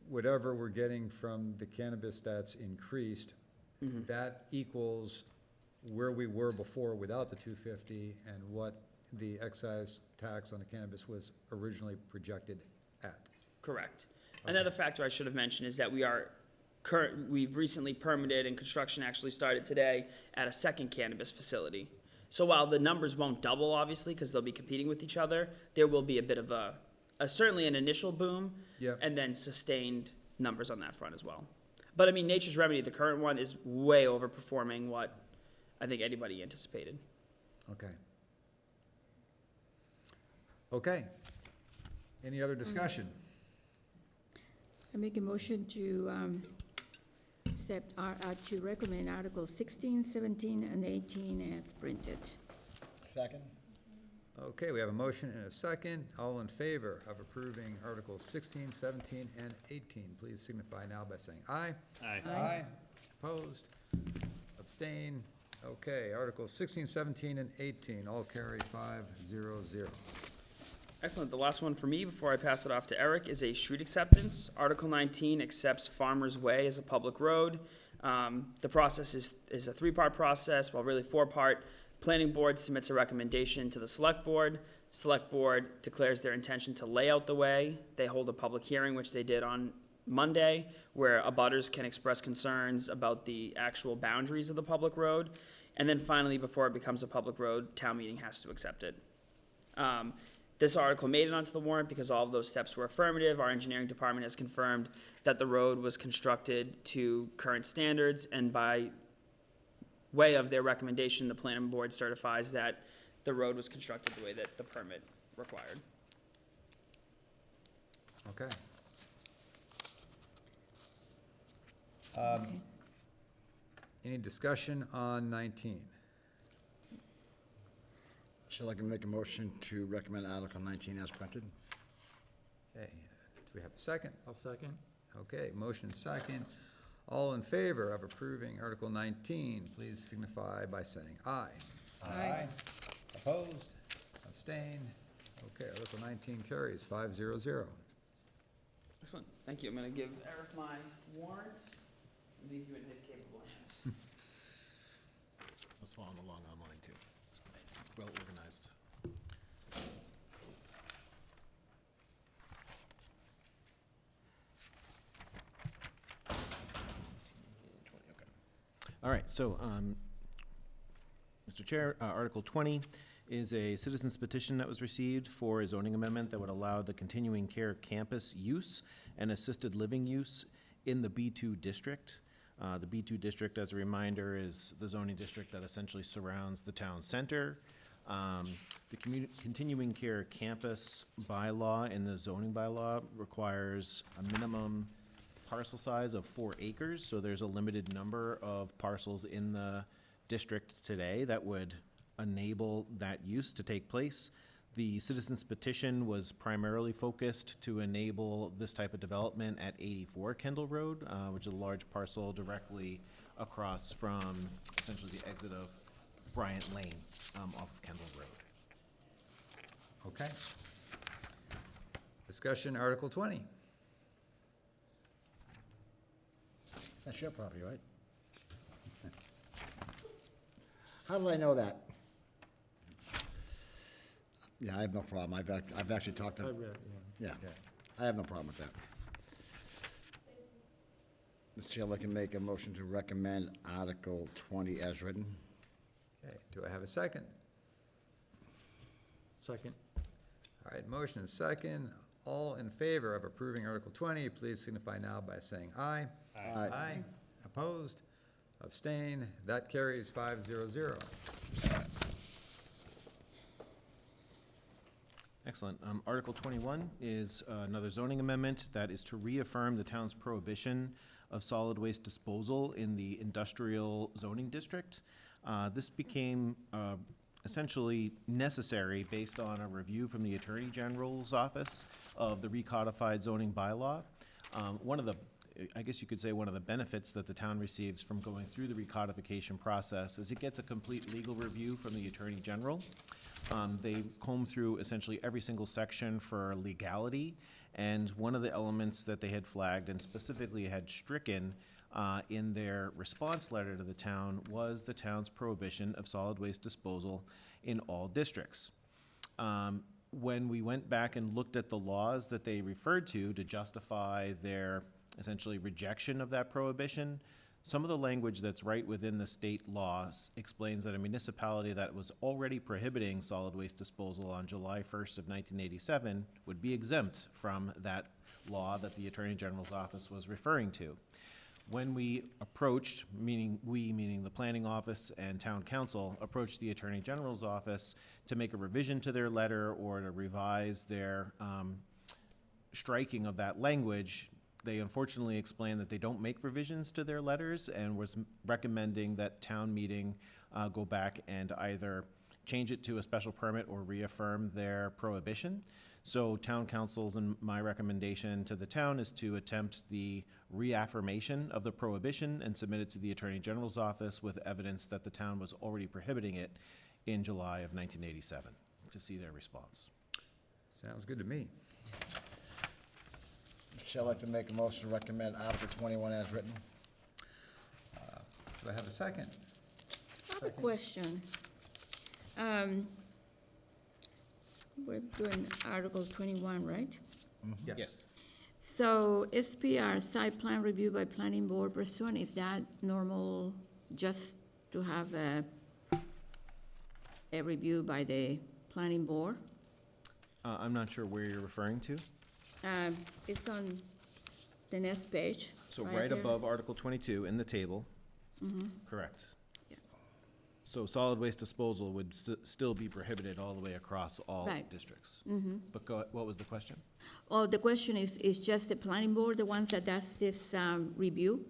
whatever we're getting from the cannabis that's increased, that equals where we were before without the 250 and what the excise tax on the cannabis was originally projected at. Correct. Another factor I should have mentioned is that we've recently permitted and construction actually started today at a second cannabis facility. So while the numbers won't double, obviously, because they'll be competing with each other, there will be a bit of a certainly an initial boom, Yep. and then sustained numbers on that front as well. But I mean, Nature's Remedy, the current one, is way overperforming what I think anybody anticipated. Okay. Okay. Any other discussion? I make a motion to to recommend Articles 16, 17, and 18 as printed. Second? Okay, we have a motion and a second. All in favor of approving Articles 16, 17, and 18, please signify now by saying aye. Aye. Aye. Opposed? Abstain? Okay, Articles 16, 17, and 18 all carry 5-0-0. Excellent. The last one for me before I pass it off to Eric is a street acceptance. Article 19 accepts Farmers Way as a public road. The process is a 3-part process, well, really 4-part. Planning board submits a recommendation to the select board. Select board declares their intention to lay out the way. They hold a public hearing, which they did on Monday, where abutters can express concerns about the actual boundaries of the public road. And then finally, before it becomes a public road, town meeting has to accept it. This article made it onto the warrant because all of those steps were affirmative. Our engineering department has confirmed that the road was constructed to current standards, and by way of their recommendation, the planning board certifies that the road was constructed the way that the permit required. Okay. Okay. Any discussion on 19? Shall I make a motion to recommend Article 19 as printed? Okay, do we have a second? I'll second. Okay, motion second. All in favor of approving Article 19, please signify by saying aye. Aye. Opposed? Abstained? Okay, Article 19 carries 500. Excellent, thank you. I'm gonna give Eric my warrant, and leave you in his capable hands. I was following along online too. It's well organized. All right, so, Mr. Chair, Article 20 is a citizen's petition that was received for a zoning amendment that would allow the continuing care campus use and assisted living use in the B2 district. The B2 district, as a reminder, is the zoning district that essentially surrounds the town center. The continuing care campus bylaw in the zoning bylaw requires a minimum parcel size of 4 acres, so there's a limited number of parcels in the district today that would enable that use to take place. The citizens petition was primarily focused to enable this type of development at 84 Kendall Road, which is a large parcel directly across from essentially the exit of Bryant Lane off of Kendall Road. Okay. Discussion, Article 20. That's your property, right? How did I know that? Yeah, I have no problem. I've actually talked I to, read, yeah, I have no problem with that. Mr. Chair, I can make a motion to recommend Article 20 as written. Okay, do I have a second? Second. All right, motion and second. All in favor of approving Article 20, please signify now by saying aye. Aye. Aye. Opposed? Abstain? That carries 500. Excellent. Article 21 is another zoning amendment that is to reaffirm the town's prohibition of solid waste disposal in the industrial zoning district. This became essentially necessary based on a review from the Attorney General's office of the recodified zoning bylaw. One of the, I guess you could say, one of the benefits that the town receives from going through the recodification process is it gets a complete legal review from the Attorney General. They comb through essentially every single section for legality, and one of the elements that they had flagged and specifically had stricken in their response letter to the town was the town's prohibition of solid waste disposal in all districts. When we went back and looked at the laws that they referred to justify their essentially rejection of that prohibition, some of the language that's right within the state laws explains that a municipality that was already prohibiting solid waste disposal on July 1st of 1987 would be exempt from that law that the Attorney General's office was referring to. When we approached, meaning the planning office and town council, approached the Attorney General's office to make a revision to their letter or to revise their striking of that language, they unfortunately explained that they don't make revisions to their letters and was recommending that town meeting go back and either change it to a special permit or reaffirm their prohibition. So town council's and my recommendation to the town is to attempt the reaffirmation of the prohibition and submit it to the Attorney General's office with evidence that the town was already prohibiting it in July of 1987, to see their response. Sounds good to me. Shall I like to make a motion to recommend Article 21 as written? Do I have a second? I have a question. We're doing Article 21, right? Yes. So SPR, site plan review by planning board pursuant, is that normal just to have a review by the planning board? I'm not sure where you're referring to. It's on the next page. So right there. above Article 22 in the table. Correct. Yeah. So solid waste disposal would still be prohibited all the way across all Right. districts. But what was the question? Oh, the question is just the planning board, the ones that does this review?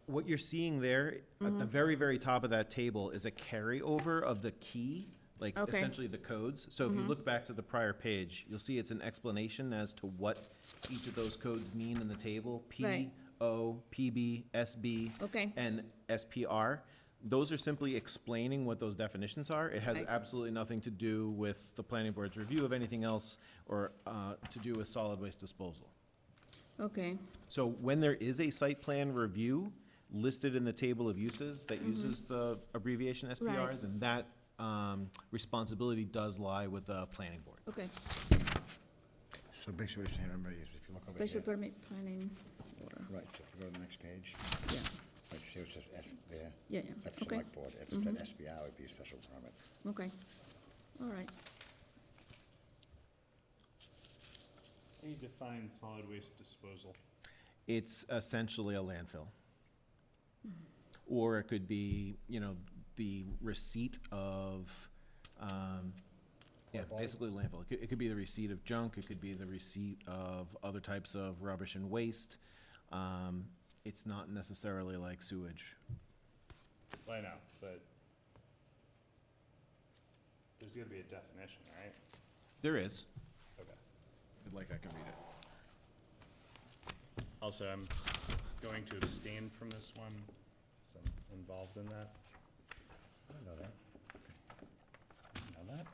What you're seeing there, at the very, very top of that table, is a carryover of the key, like Okay. essentially the codes. So if you look back to the prior page, you'll see it's an explanation as to what each of those codes mean in the table. Right. P, O, PB, SB, Okay. and SPR. Those are simply explaining what those definitions are. It has Right. absolutely nothing to do with the planning board's review of anything else or to do with solid waste disposal. Okay, So when there is a site plan review listed in the table of uses that uses the abbreviation SPR, Right. then that responsibility does lie with the planning board. okay. So basically what you're saying, remember, is if you look over Special here. permit planning, Right, so if you go to the next page, yeah, right, see what says S there? yeah, That's okay, select board. If it said SBR, it would be a special permit. okay. All right, How do you define solid waste disposal? It's essentially a landfill. Or it could be, the receipt of, basically landfill. It could be the receipt of junk, it could be the receipt of other types of rubbish and waste. It's not necessarily like sewage. Well, I know, but there's gotta be a definition, right? There is. Okay. If you'd like, I can read it. Also, I'm going to abstain from this one, because I'm involved in that. I know that. You know that?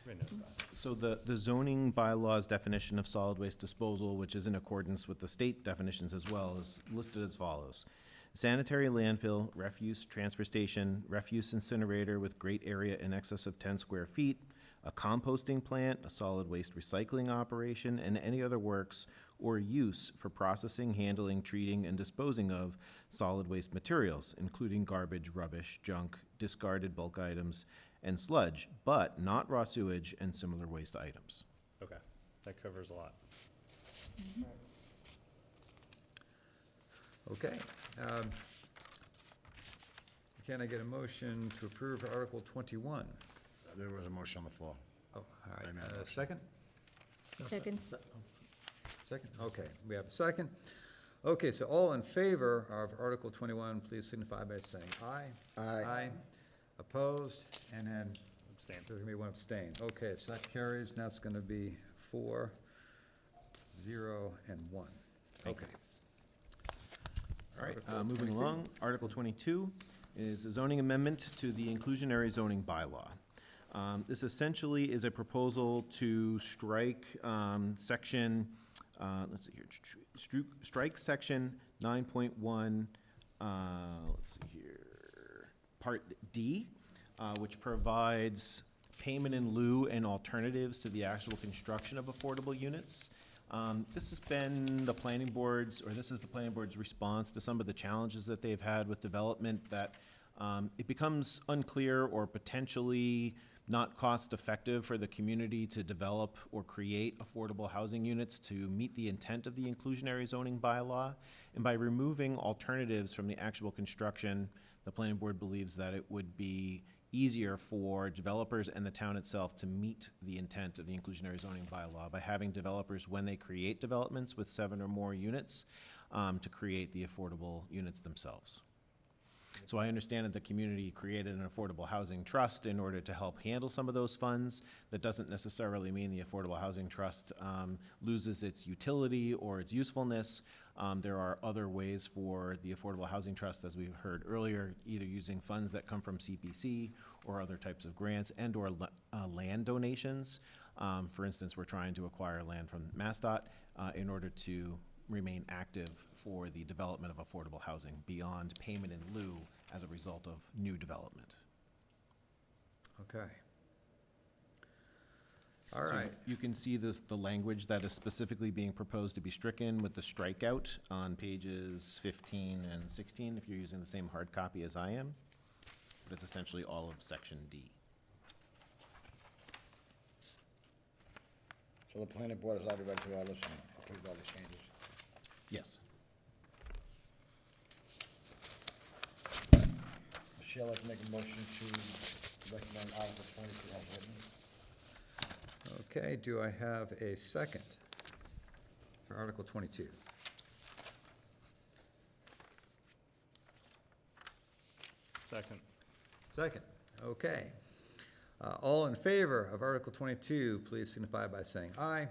Everybody knows that. So the zoning bylaws definition of solid waste disposal, which is in accordance with the state definitions as well, is listed as follows. Sanitary landfill, refuse transfer station, refuse incinerator with great area in excess of 10 square feet, a composting plant, a solid waste recycling operation, and any other works or use for processing, handling, treating, and disposing of solid waste materials, including garbage, rubbish, junk, discarded bulk items, and sludge, but not raw sewage and similar waste items. Okay, that covers a lot. Okay. Can I get a motion to approve Article 21? There was a motion on the floor. Oh, all right. I made a motion. Second? second, Second? Okay, we have a second. Okay, so all in favor of Article 21, please signify by saying aye. Aye. Aye. Opposed? And then Abstain. there's going to be one abstain. Okay, so that carries, and that's going to be 4, 0, and 1. Okay. All right, Article moving 22. along, Article 22 is a zoning amendment to the inclusionary zoning bylaw. This essentially is a proposal to strike section, let's see here, strike section 9.1, let's see here, Part D, which provides payment in lieu and alternatives to the actual construction of affordable units. This has been the planning board's, or this is the planning board's response to some of the challenges that they've had with development, that it becomes unclear or potentially not cost-effective for the community to develop or create affordable housing units to meet the intent of the inclusionary zoning bylaw. And by removing alternatives from the actual construction, the planning board believes that it would be easier for developers and the town itself to meet the intent of the inclusionary zoning bylaw by having developers, when they create developments with 7 or more units, to create the affordable units themselves. So I understand that the community created an affordable housing trust in order to help handle some of those funds. That doesn't necessarily mean the affordable housing trust loses its utility or its usefulness. There are other ways for the affordable housing trust, as we've heard earlier, either using funds that come from CPC or other types of grants and or land donations. For instance, we're trying to acquire land from MassDOT in order to remain active for the development of affordable housing beyond payment in lieu as a result of new development. Okay. All So right. you can see the language that is specifically being proposed to be stricken with the strikeout on pages 15 and 16, if you're using the same hard copy as I am. But it's essentially all of section D. So the planning board has already read through all this and approved all these changes. Yes. Michelle, I'd like to make a motion to recommend Article 22 as written. Okay, do I have a second for Article 22? Second. Second, okay. All in favor of Article 22, please signify by saying aye.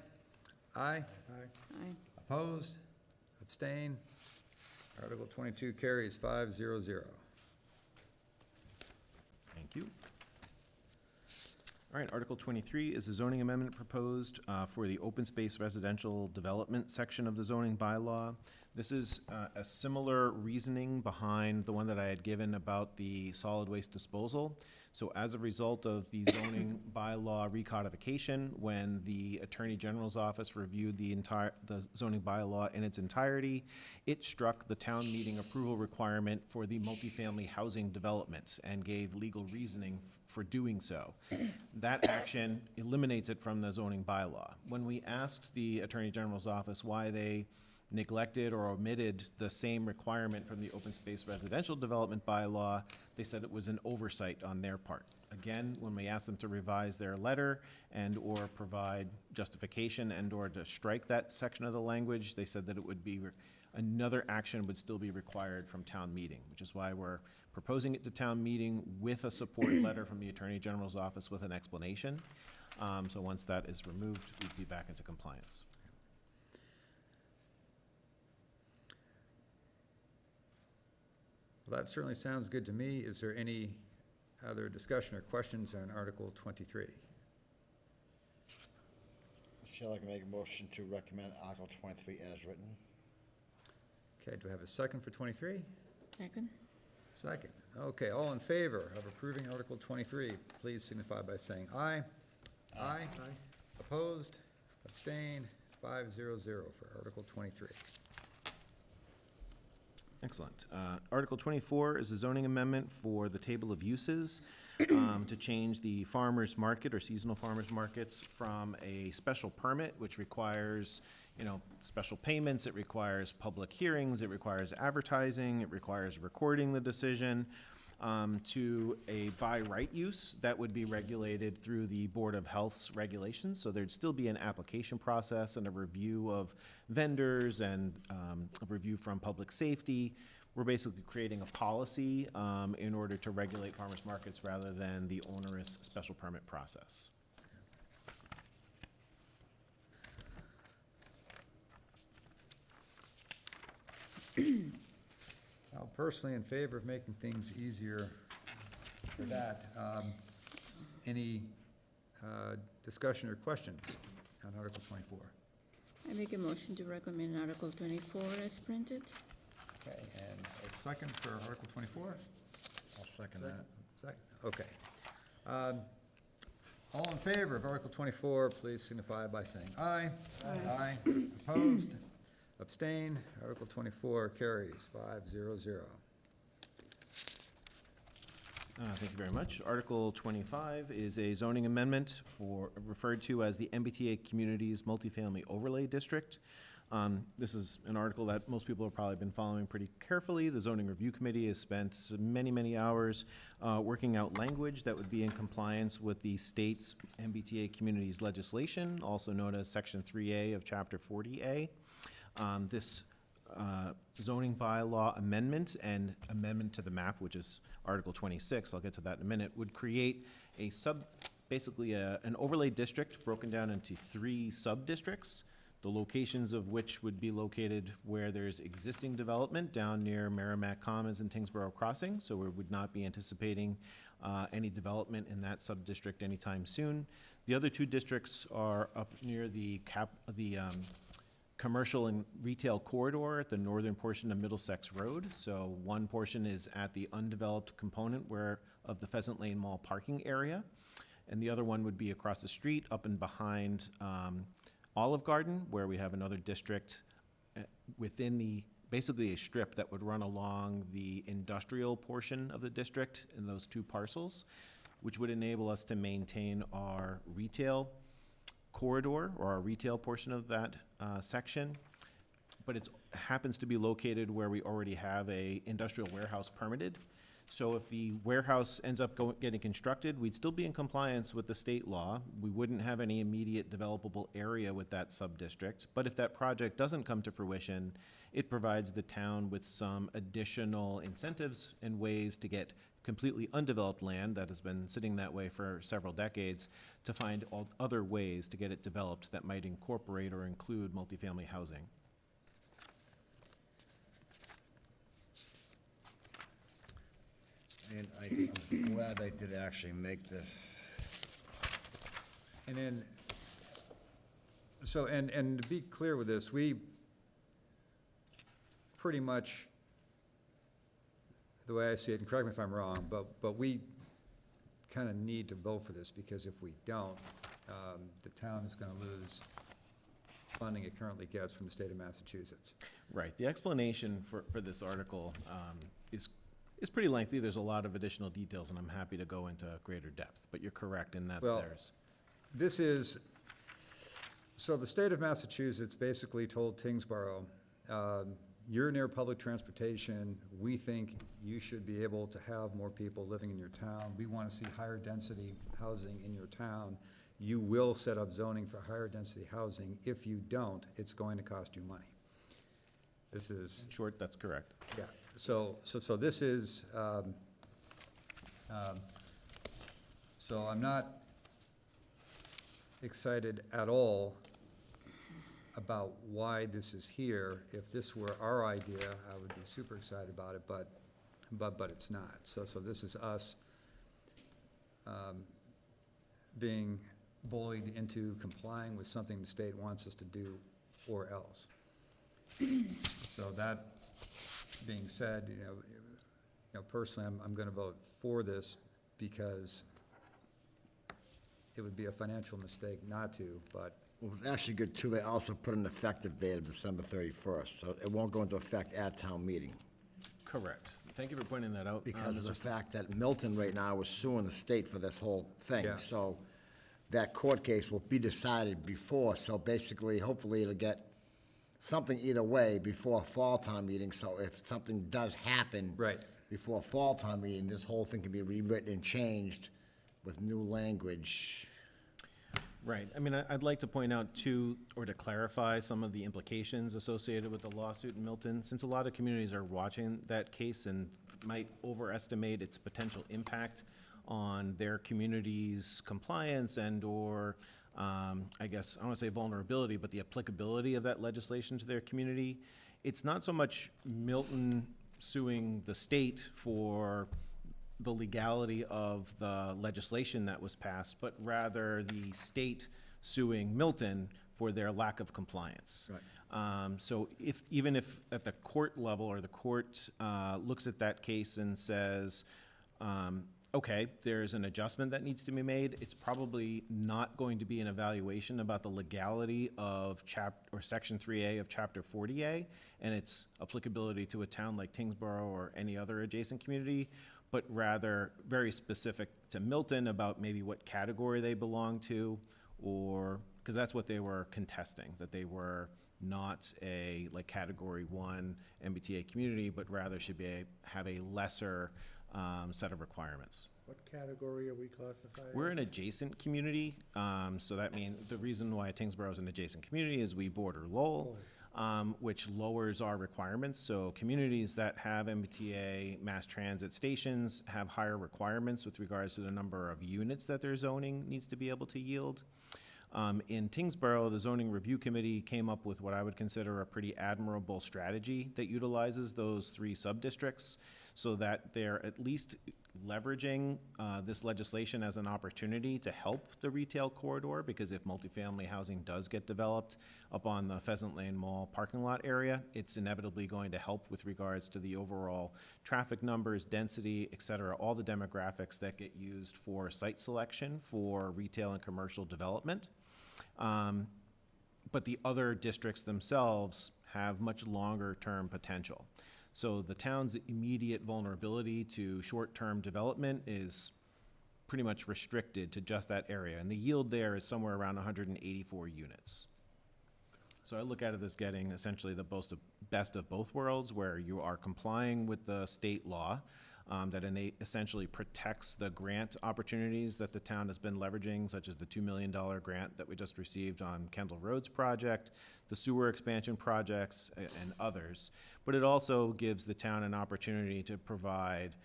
Aye. Aye. Opposed? Abstain? Article 22 carries 5-0-0. Thank you. All right, Article 23 is a zoning amendment proposed for the open space residential development section of the zoning bylaw. This is a similar reasoning behind the one that I had given about the solid waste disposal. So as a result of the zoning bylaw recodification, when the Attorney General's office reviewed the zoning bylaw in its entirety, it struck the town meeting approval requirement for the multifamily housing development and gave legal reasoning for doing so. That action eliminates it from the zoning bylaw. When we asked the Attorney General's office why they neglected or omitted the same requirement from the open space residential development bylaw, they said it was an oversight on their part. Again, when we asked them to revise their letter and/or provide justification and/or to strike that section of the language, they said that it would be, another action would still be required from town meeting, which is why we're proposing it to town meeting with a support letter from the Attorney General's office with an explanation. So once that is removed, we'd be back into compliance. Well, that certainly sounds good to me. Is there any other discussion or questions on Article 23? Michelle, I can make a motion to recommend Article 23 as written. Okay, do I have a second for 23? Second? Second. Okay, all in favor of approving Article 23, please signify by saying aye. Aye. Opposed? Abstain? 5-0-0 for Article 23. Excellent. Article 24 is a zoning amendment for the table of uses to change the farmer's market or seasonal farmer's markets from a special permit, which requires, special payments, it requires public hearings, it requires advertising, it requires recording the decision, to a by right use that would be regulated through the Board of Health's regulations. So there'd still be an application process and a review of vendors and a review from public safety. We're basically creating a policy in order to regulate farmers markets rather than the onerous special permit process. I'm personally in favor of making things easier for that. Any discussion or questions on Article 24? I make a motion to recommend Article 24 as printed. Okay, and a second for Article 24? I'll second that. Second, okay. All in favor of Article 24, please signify by saying aye. Aye. Opposed? Abstain? Article 24 carries 5-0-0. Thank you very much. Article 25 is a zoning amendment referred to as the MBTA Communities Multifamily Overlay District. This is an article that most people have probably been following pretty carefully. The Zoning Review Committee has spent many, many hours working out language that would be in compliance with the state's MBTA Communities legislation, also known as Section 3A of Chapter 40A. This zoning bylaw amendment and amendment to the map, which is Article 26, I'll get to that in a minute, would create a basically an overlay district broken down into 3 sub-districts, the locations of which would be located where there's existing development down near Merrimack Commons and Tyngsborough Crossing, so we would not be anticipating any development in that sub-district anytime soon. The other 2 districts are up near the commercial and retail corridor at the northern portion of Middlesex Road. So one portion is at the undeveloped component of the Pheasant Lane Mall parking area, and the other one would be across the street up and behind Olive Garden, where we have another district within basically a strip that would run along the industrial portion of the district in those 2 parcels, which would enable us to maintain our retail corridor or our retail portion of that section, but it happens to be located where we already have a industrial warehouse permitted. So if the warehouse ends up getting constructed, we'd still be in compliance with the state law. We wouldn't have any immediate developable area with that sub-district. But if that project doesn't come to fruition, it provides the town with some additional incentives and ways to get completely undeveloped land that has been sitting that way for several decades to find other ways to get it developed that might incorporate or include multifamily housing. And I'm glad they did actually make this. And then, so, and to be clear with this, we pretty much, the way I see it, and correct me if I'm wrong, but we kind of need to vote for this, because if we don't, the town is gonna lose funding it currently gets from the state of Massachusetts. Right. The explanation for this article is pretty lengthy. There's a lot of additional details, and I'm happy to go into greater depth. But you're correct in that Well, there's. This is, so the state of Massachusetts basically told Tyngsborough, you're near public transportation, we think you should be able to have more people living in your town. We want to see higher density housing in your town. You will set up zoning for higher density housing. If you don't, it's going to cost you money. This is. In short, that's correct. Yeah, so this is, so I'm not excited at all about why this is here. If this were our idea, I would be super excited about it, but it's not. So this is us being bullied into complying with something the state wants us to do or else. So that being said, you know, personally, I'm gonna vote for this because it would be a financial mistake not to, but. Well, it was actually good too, they also put an effective date of December 31st, so it won't go into effect at town meeting. Correct. Thank you for pointing that out. Because of the Mr. fact that Milton right now is suing the state for this whole thing. Yeah. So that court case will be decided before, so basically, hopefully it'll get something either way before fall town meeting, so if something does happen. Right. Before fall town meeting, this whole thing can be rewritten and changed with new language. Right. I mean, I'd like to point out too, or to clarify some of the implications associated with the lawsuit in Milton, since a lot of communities are watching that case and might overestimate its potential impact on their community's compliance and/or, I guess, I don't want to say vulnerability, but the applicability of that legislation to their community. It's not so much Milton suing the state for the legality of the legislation that was passed, but rather the state suing Milton for their lack of compliance. Right. So even if at the court level, or the court looks at that case and says, okay, there's an adjustment that needs to be made, it's probably not going to be an evaluation about the legality of Section 3A of Chapter 40A and its applicability to a town like Tyngsborough or any other adjacent community, but rather very specific to Milton about maybe what category they belong to, or, because that's what they were contesting, that they were not a like Category 1 MBTA community, but rather should have a lesser set of requirements. What category are we classified as? We're an adjacent community, so that means, the reason why Tyngsborough is an adjacent community is we border Lowell, which lowers our requirements. So communities that have MBTA mass transit stations have higher requirements with regards to the number of units that their zoning needs to be able to yield. In Tyngsborough, the zoning review committee came up with what I would consider a pretty admirable strategy that utilizes those three sub-districts so that they're at least leveraging this legislation as an opportunity to help the retail corridor, because if multifamily housing does get developed up on the Pheasant Lane Mall parking lot area, it's inevitably going to help with regards to the overall traffic numbers, density, et cetera, all the demographics that get used for site selection for retail and commercial development. But the other districts themselves have much longer term potential. So the town's immediate vulnerability to short-term development is pretty much restricted to just that area, and the yield there is somewhere around 184 units. So I look at it as getting essentially the best of both worlds, where you are complying with the state law that essentially protects the grant opportunities that the town has been leveraging, such as the $2 million grant that we just received on Kendall Roads project, the sewer expansion projects, and others. But it also gives the town an opportunity to provide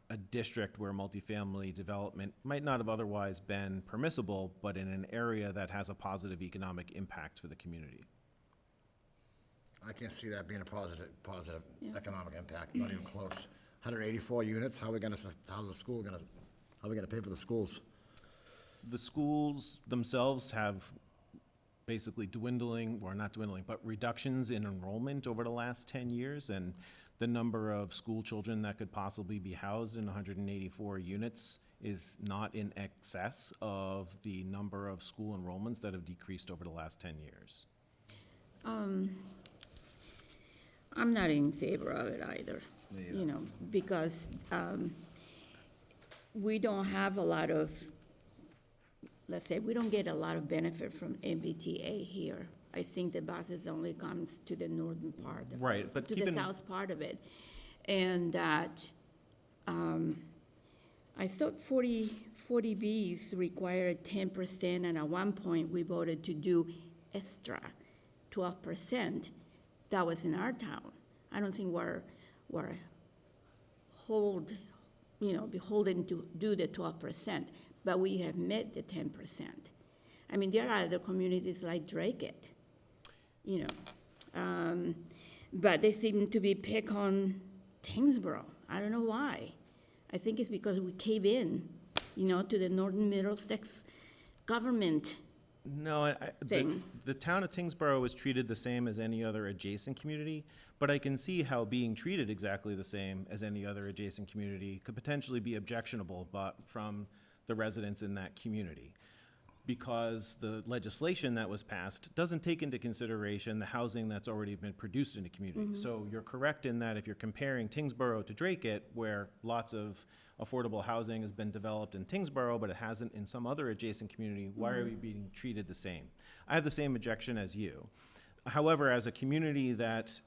a district where multifamily development might not have otherwise been permissible, but in an area that has a positive economic impact for the community. I can't see that being a positive economic impact, not even close. 184 units, how are we gonna pay for the schools? The schools themselves have basically not dwindling, but reductions in enrollment over the last 10 years, and the number of school children that could possibly be housed in 184 units is not in excess of the number of school enrollments that have decreased over the last 10 years. I'm not in favor of it either, you know, because we don't have a lot of, let's say, we don't get a lot of benefit from MBTA here. I think the buses only comes to the northern part of Right, it, but to keep the in- south part of it. And that, I thought 40Bs required 10%, and at one point, we voted to do extra 12%. That was in our town. I don't think we're beholden to do the 12%, but we have met the 10%. I mean, there are other communities like Drake, you know, but they seem to be pick on Tyngsborough. I don't know why. I think it's because we cave in, you know, to the Northern Middlesex government. No, Thing. the town of Tyngsborough is treated the same as any other adjacent community, but I can see how being treated exactly the same as any other adjacent community could potentially be objectionable, but from the residents in that community. Because the legislation that was passed doesn't take into consideration the housing that's already been produced in the community. So you're correct in that if you're comparing Tyngsborough to Drake, where lots of affordable housing has been developed in Tyngsborough, but it hasn't in some other adjacent community, why are we being treated the same? I have the same objection as you. However, as a community that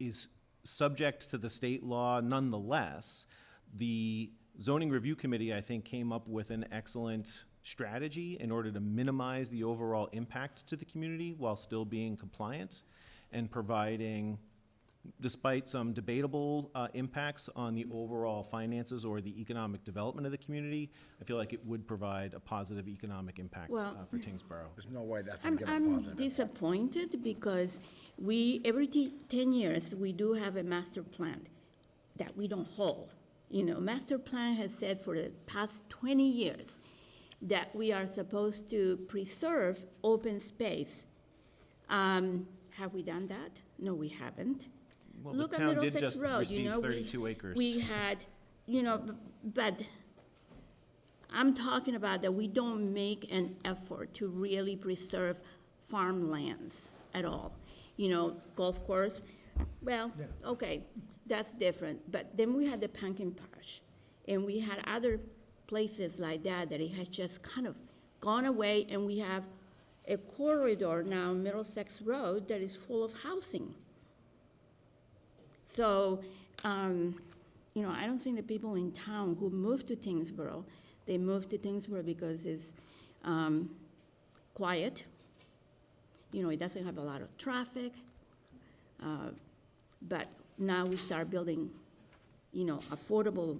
is subject to the state law nonetheless, the zoning review committee, I think, came up with an excellent strategy in order to minimize the overall impact to the community while still being compliant and providing, despite some debatable impacts on the overall finances or the economic development of the community, I feel like it would provide a positive economic impact Well, for Tyngsborough. There's no way that's gonna give a positive I'm impact. disappointed because every 10 years, we do have a master plan that we don't hold. You know, master plan has said for the past 20 years that we are supposed to preserve open space. Have we done that? No, we haven't. Well, the Look at town did Middlesex just Road, you receive know, 32 acres. we had, you know, but I'm talking about that we don't make an effort to really preserve farmlands at all. You know, golf course, well, okay, that's different. But then we had the pumpkin patch, and we had other places like that it has just kind of gone away, and we have a corridor now, Middlesex Road, that is full of housing. So, you know, I don't think the people in town who moved to Tyngsborough, they moved to Tyngsborough because it's quiet. You know, it doesn't have a lot of traffic. But now we start building, you know, affordable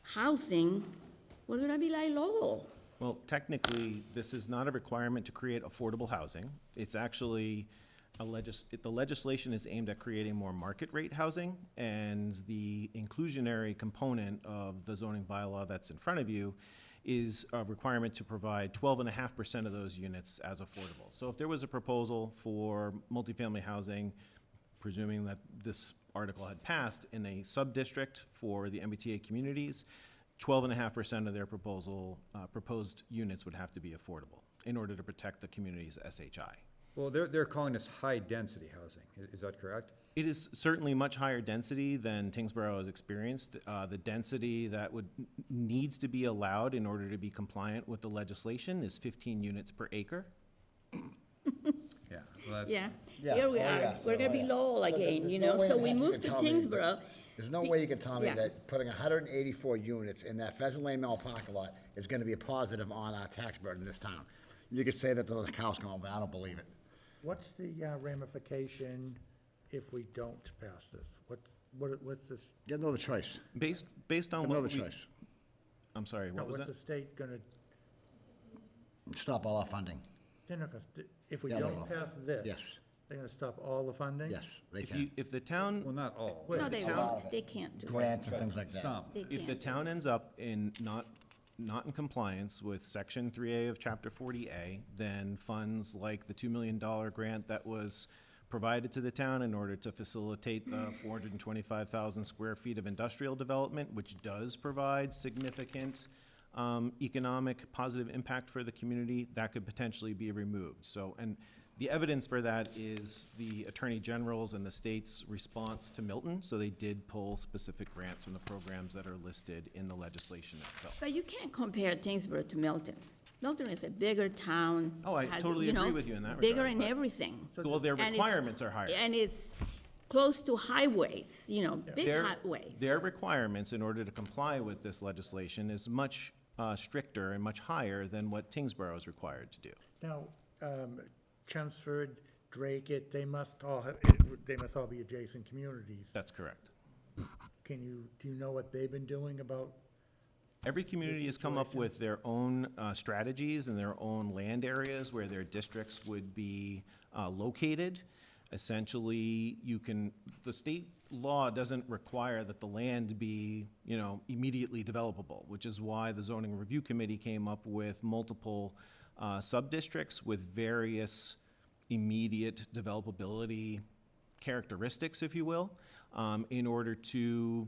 housing. We're gonna be like Lowell. Well, technically, this is not a requirement to create affordable housing. It's actually the legislation is aimed at creating more market rate housing, and the inclusionary component of the zoning bylaw that's in front of you is a requirement to provide 12.5% of those units as affordable. So if there was a proposal for multifamily housing, presuming that this article had passed in a sub-district for the MBTA communities, 12.5% of their proposed units would have to be affordable in order to protect the community's SHI. Well, they're calling this high-density housing, is that correct? It is certainly much higher density than Tyngsborough has experienced. The density that needs to be allowed in order to be compliant with the legislation is 15 units per acre. Yeah, well, that's. Yeah, Yeah, here we oh, are, yeah, we're gonna so, be yeah. Lowell So again, there's you no know, way so in we heck you moved to can tell me that- Tyngsborough. There's no Be- way you can tell me yeah. that putting 184 units in that Pheasant Lane Mill parking lot is gonna be a positive on our tax burden in this town. You could say that till the cows come home, but I don't believe it. What's the ramification if we don't pass this? What's this, You have no other choice. Based You on have no what other we, choice. I'm sorry, no, what was what's that? the state gonna, Stop all our funding. they're not gonna, if we Yeah, they don't will. pass this? Yes, They're gonna stop all the funding? yes, they If can. the town, Well, not all. Wait, No, the they town- won't, they can't do that, Grants and things like that. Some. they if the can't. town ends up in not in compliance with Section 3A of Chapter 40A, then funds like the $2 million grant that was provided to the town in order to facilitate the 425,000 square feet of industrial development, which does provide significant economic positive impact for the community, that could potentially be removed. So, and the evidence for that is the Attorney General's and the state's response to Milton. So they did pull specific grants from the programs that are listed in the legislation itself. But you can't compare Tyngsborough to Milton. Milton is a bigger town. Oh, I has, totally you know, agree with you in that Bigger regard, in but- everything. Well, their And it's- requirements are higher. And it's close to highways, you know, big Their- highways. Their requirements in order to comply with this legislation is much stricter and much higher than what Tyngsborough is required to do. Now, Chelmsford, Drake, they must all be adjacent communities. That's correct. Do you know what they've been doing about, Every community has come up with their own strategies and their own land areas where their districts would be located. Essentially, the state law doesn't require that the land be, immediately developable, which is why the zoning review committee came up with multiple sub-districts with various immediate developability characteristics, if you will, in order to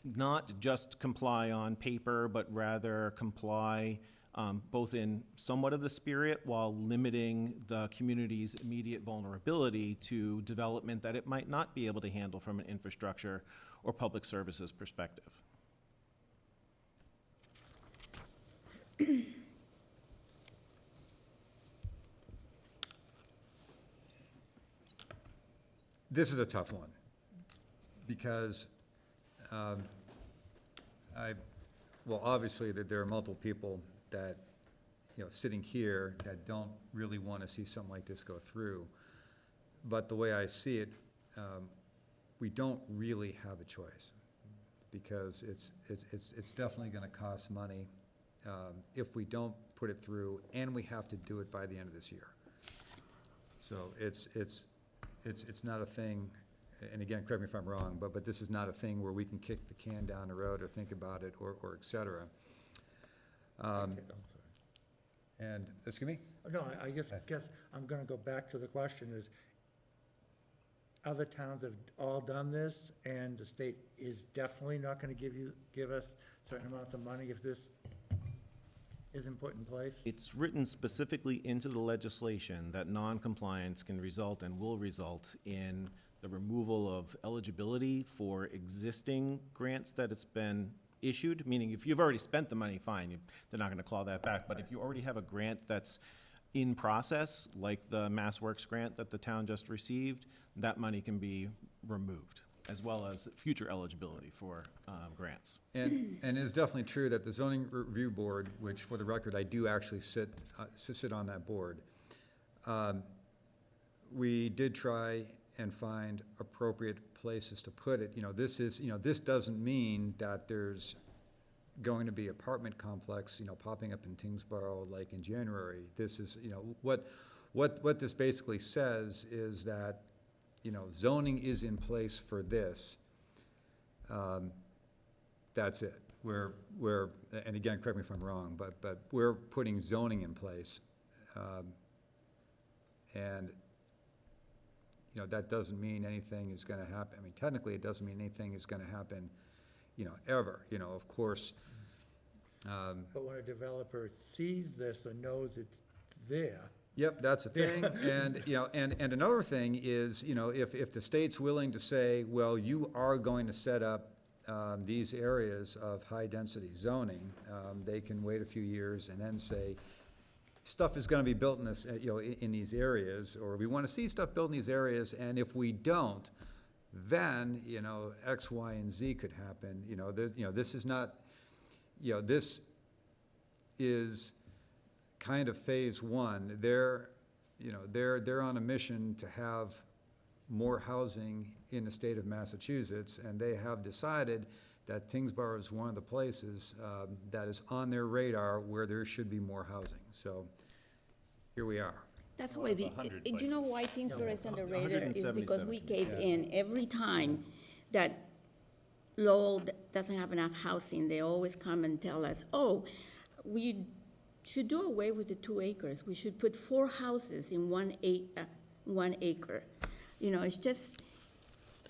not just comply on paper, but rather comply both in somewhat of the spirit while limiting the community's immediate vulnerability to development that it might not be able to handle from an infrastructure or public services perspective. This is a tough one, because obviously, that there are multiple people that, sitting here that don't really want to see something like this go through. But the way I see it, we don't really have a choice, because it's definitely going to cost money if we don't put it through, and we have to do it by the end of this year. So it's not a thing, and again, correct me if I'm wrong, but this is not a thing where we can kick the can down the road or think about it or et cetera. And, excuse me? no, I guess I'm gonna go back to the question is, other towns have all done this, and the state is definitely not gonna give us certain amounts of money if this isn't put in place? It's written specifically into the legislation that non-compliance can result and will result in the removal of eligibility for existing grants that it's been issued, meaning if you've already spent the money, fine, they're not gonna claw that back. But if you already have a grant that's in process, like the Mass Works grant that the town just received, that money can be removed, as well as future eligibility for grants. And it is definitely true that the zoning review board, which for the record, I do actually sit on that board, we did try and find appropriate places to put it. This doesn't mean that there's going to be apartment complex, popping up in Tyngsborough like in January. This is, what this basically says is that, zoning is in place for this. That's it. We're, and again, correct me if I'm wrong, but we're putting zoning in place. And, that doesn't mean anything is gonna happen. I mean, technically, it doesn't mean anything is gonna happen, ever. Of course, But when a developer sees this or knows it's there, Yep, that's a thing, and, you know, and another thing is, you know, if the state's willing to say, well, you are going to set up these areas of high-density zoning, they can wait a few years and then say, stuff is gonna be built in this, you know, in these areas, or we wanna see stuff built in these areas, and if we don't, then, you know, X, Y, and Z could happen, you know, this is not, you know, this is kind of phase one. They're, you know, they're on a mission to have more housing in the state of Massachusetts, and they have decided that Tyngsborough is one of the places that is on their radar where there should be more housing. So here we are. That's Well, why we, 100 you know places. why Tyngsborough is on the radar, is because 177 we cave in every time that Lowell doesn't have enough housing, they always come and tell us, oh, we should do away with the 2 acres, we should put 4 houses in 1 acre. You know, it's just,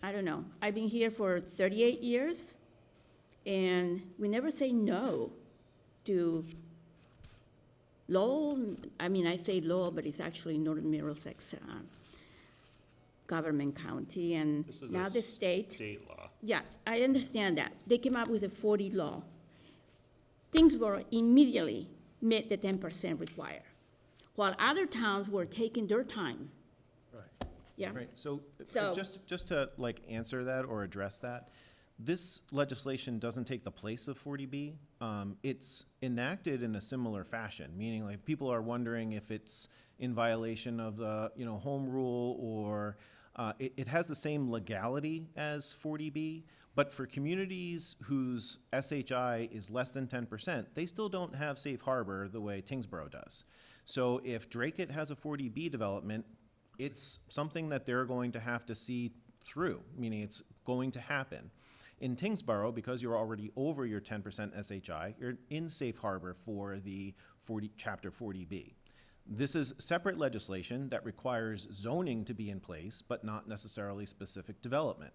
I don't know, I've been here for 38 years, and we never say no to Lowell. I mean, I say Lowell, but it's actually Northern Middlesex government county, and This is now a the state. state law. Yeah, I understand that. They came up with a 40 law. Tyngsborough immediately met the 10% require, while other towns were taking their time. Right. Yeah, Right, so, So- just to like answer that or address that, this legislation doesn't take the place of 40B. It's enacted in a similar fashion, meaning like people are wondering if it's in violation of the, you know, home rule, or it has the same legality as 40B, but for communities whose SHI is less than 10%, they still don't have safe harbor the way Tyngsborough does. So if Dracut has a 40B development, it's something that they're going to have to see through, meaning it's going to happen. In Tyngsborough, because you're already over your 10% SHI, you're in safe harbor for the Chapter 40B. This is separate legislation that requires zoning to be in place, but not necessarily specific development.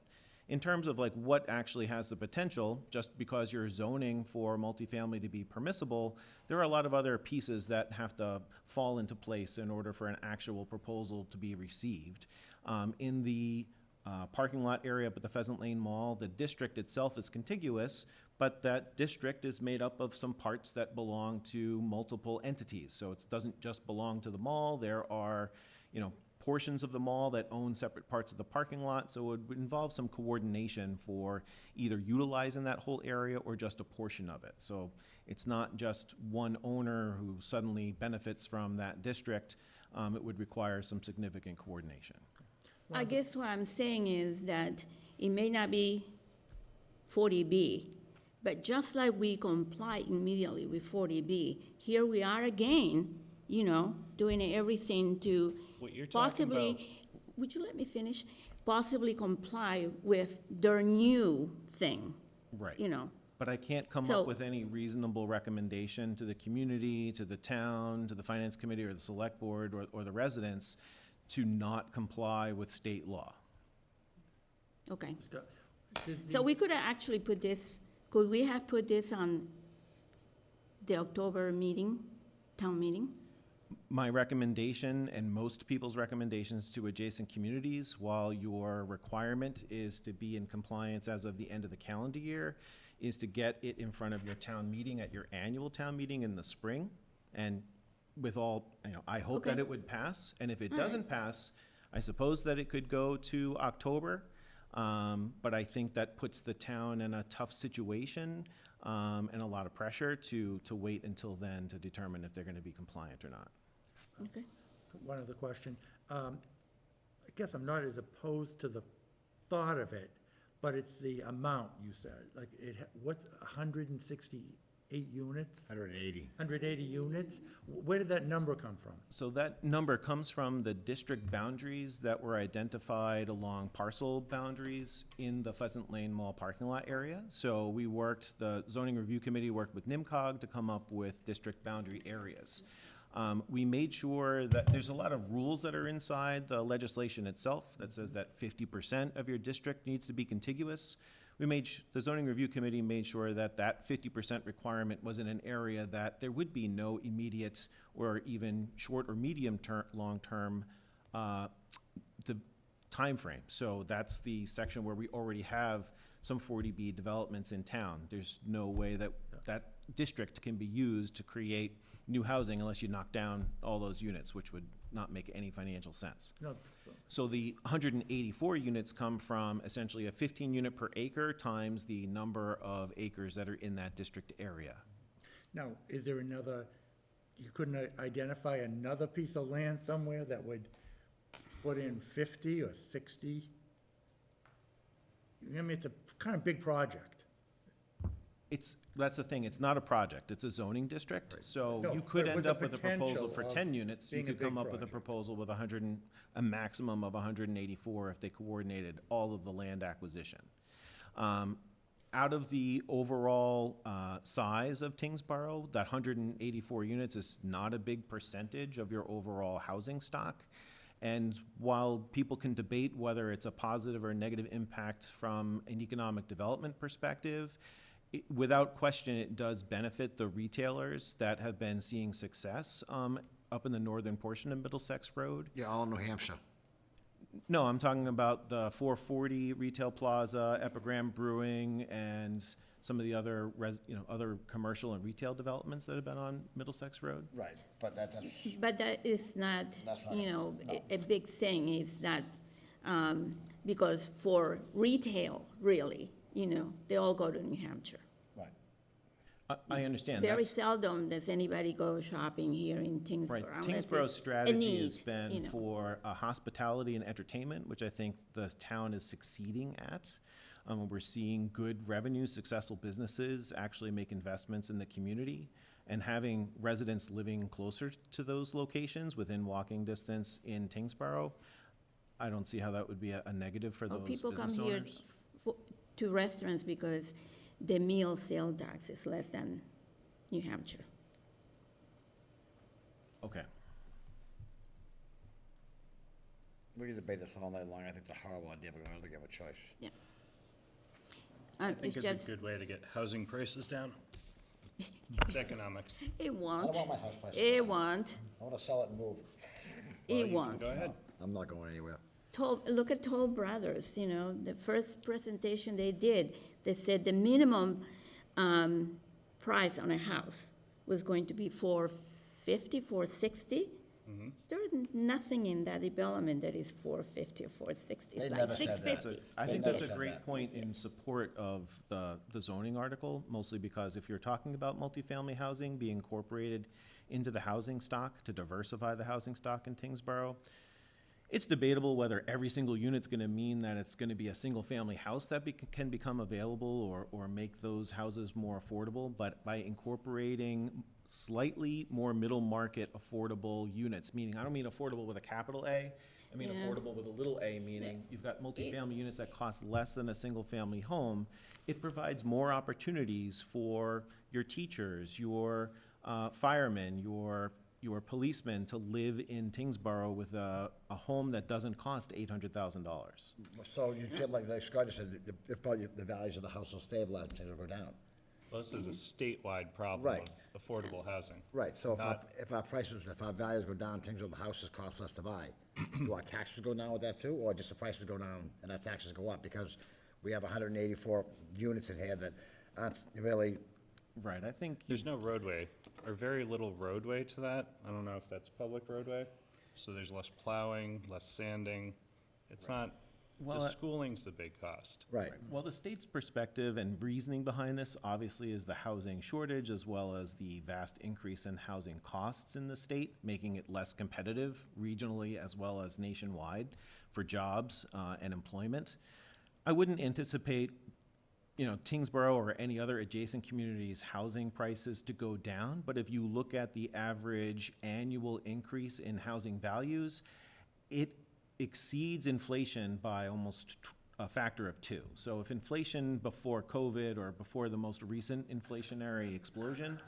In terms of like what actually has the potential, just because you're zoning for multifamily to be permissible, there are a lot of other pieces that have to fall into place in order for an actual proposal to be received. In the parking lot area up at the Pheasant Lane Mall, the district itself is contiguous, but that district is made up of some parts that belong to multiple entities. So it doesn't just belong to the mall. There are, you know, portions of the mall that own separate parts of the parking lot, so it would involve some coordination for either utilizing that whole area or just a portion of it. So it's not just one owner who suddenly benefits from that district. It would require some significant coordination. I guess what I'm saying is that it may not be 40B, but just like we comply immediately with 40B, here we are again, you know, doing everything to What you're talking possibly, would you let me finish? Possibly comply with their new thing, Right. you know? But I can't come So- up with any reasonable recommendation to the community, to the town, to the finance committee, or the select board, or the residents to not comply with state law. Okay. Scott, did So the- we could have actually put this, could we have put this on the October meeting, town meeting? My recommendation, and most people's recommendations to adjacent communities, while your requirement is to be in compliance as of the end of the calendar year, is to get it in front of your town meeting at your annual town meeting in the spring. And with all, you know, I hope that Okay. it would pass, and if it All right. doesn't pass, I suppose that it could go to October. But I think that puts the town in a tough situation, and a lot of pressure to wait until then to determine if they're gonna be compliant or not. Okay. One other question. I guess I'm not as opposed to the thought of it, but it's the amount you said. Like, what's 168 units? 180. 180 units? Where did that number come from? So that number comes from the district boundaries that were identified along parcel boundaries in the Pheasant Lane Mall parking lot area. So the zoning review committee worked with NIMCOG to come up with district boundary areas. We made sure that there's a lot of rules that are inside the legislation itself that says that 50% of your district needs to be contiguous. the zoning review committee made sure that that 50% requirement was in an area that there would be no immediate or even short or long-term timeframe. So that's the section where we already have some 40B developments in town. There's no way that that district can be used to create new housing unless you knock down all those units, which would not make any financial sense. No, So the 184 units come from essentially a 15 unit per acre times the number of acres that are in that district area. now, is there another, you couldn't identify another piece of land somewhere that would put in 50 or 60? I mean, it's a kind of big project. That's the thing, it's not a project, it's a zoning district. So No, you could but with end the up with a proposal potential for of 10 units, you being a could come big up with a project. proposal with a maximum of 184 if they coordinated all of the land acquisition. Out of the overall size of Tyngsborough, that 184 units is not a big percentage of your overall housing stock. And while people can debate whether it's a positive or negative impact from an economic development perspective, without question, it does benefit the retailers that have been seeing success up in the northern portion of Middlesex Road. Yeah, all in New Hampshire. No, I'm talking about the 440 Retail Plaza, Epigram Brewing, and some of the other, other commercial and retail developments that have been on Middlesex Road. Right, but that's, But that is not, That's not- a big thing. It's not, because for retail, really, they all go to New Hampshire. right. I understand. Very That's- seldom does anybody go shopping here in Tyngsborough. Right, unless Tyngsborough's it's a strategy need, has been you know. for hospitality and entertainment, which I think the town is succeeding at. We're seeing good revenue, successful businesses actually make investments in the community, and having residents living closer to those locations within walking distance in Tyngsborough, I don't see how that would be a negative for Well, those people come business here owners. to restaurants because the meal sale tax is less than New Hampshire. Okay. We can debate this all night long. I think it's a horrible idea, but we don't think we have a choice. I think It's it's just, a good way to get housing prices down. It's economics. it I won't, don't want my house price. it won't, I want to sell it and move. Well, you it can won't. Go ahead. I'm not going anywhere. Look at Toll Brothers, the first presentation they did, they said the minimum price on a house was going to be $450, $460. There is nothing in that development that is $450 or $460. They It's never like said that. $650. I They think never that's a said great that. point in support of the zoning article, mostly because if you're talking about multifamily housing being incorporated into the housing stock to diversify the housing stock in Tyngsborough, it's debatable whether every single unit's gonna mean that it's gonna be a single-family house that can become available or make those houses more affordable, but by incorporating slightly more middle-market affordable units, meaning, I don't mean affordable with a capital A, I mean Yeah. affordable with a little a, meaning you've got multifamily units that cost less than a single-family home. It provides more opportunities for your teachers, your firemen, your policemen to live in Tyngsborough with a home that doesn't cost $800,000. So you feel like Scott just said, the values of the house will stabilize, and it'll go down. Well, this is a statewide problem Right. of affordable housing. Right, so Not- if our values go down, things with the houses cost less to buy, do our taxes go down with that too, or just the prices go down and our taxes go up? Because we have 184 units in here that aren't really, Right, I think There's no roadway, or very little roadway to that. I don't know if that's public roadway. So there's less plowing, less sanding. It's not, Well, the schooling's the big cost. right. Well, the state's perspective and reasoning behind this obviously is the housing shortage as well as the vast increase in housing costs in the state, making it less competitive regionally as well as nationwide for jobs and employment. I wouldn't anticipate, Tyngsborough or any other adjacent communities' housing prices to go down, but if you look at the average annual increase in housing values, it exceeds inflation by almost a factor of 2. So if inflation before COVID or before the most recent inflationary explosion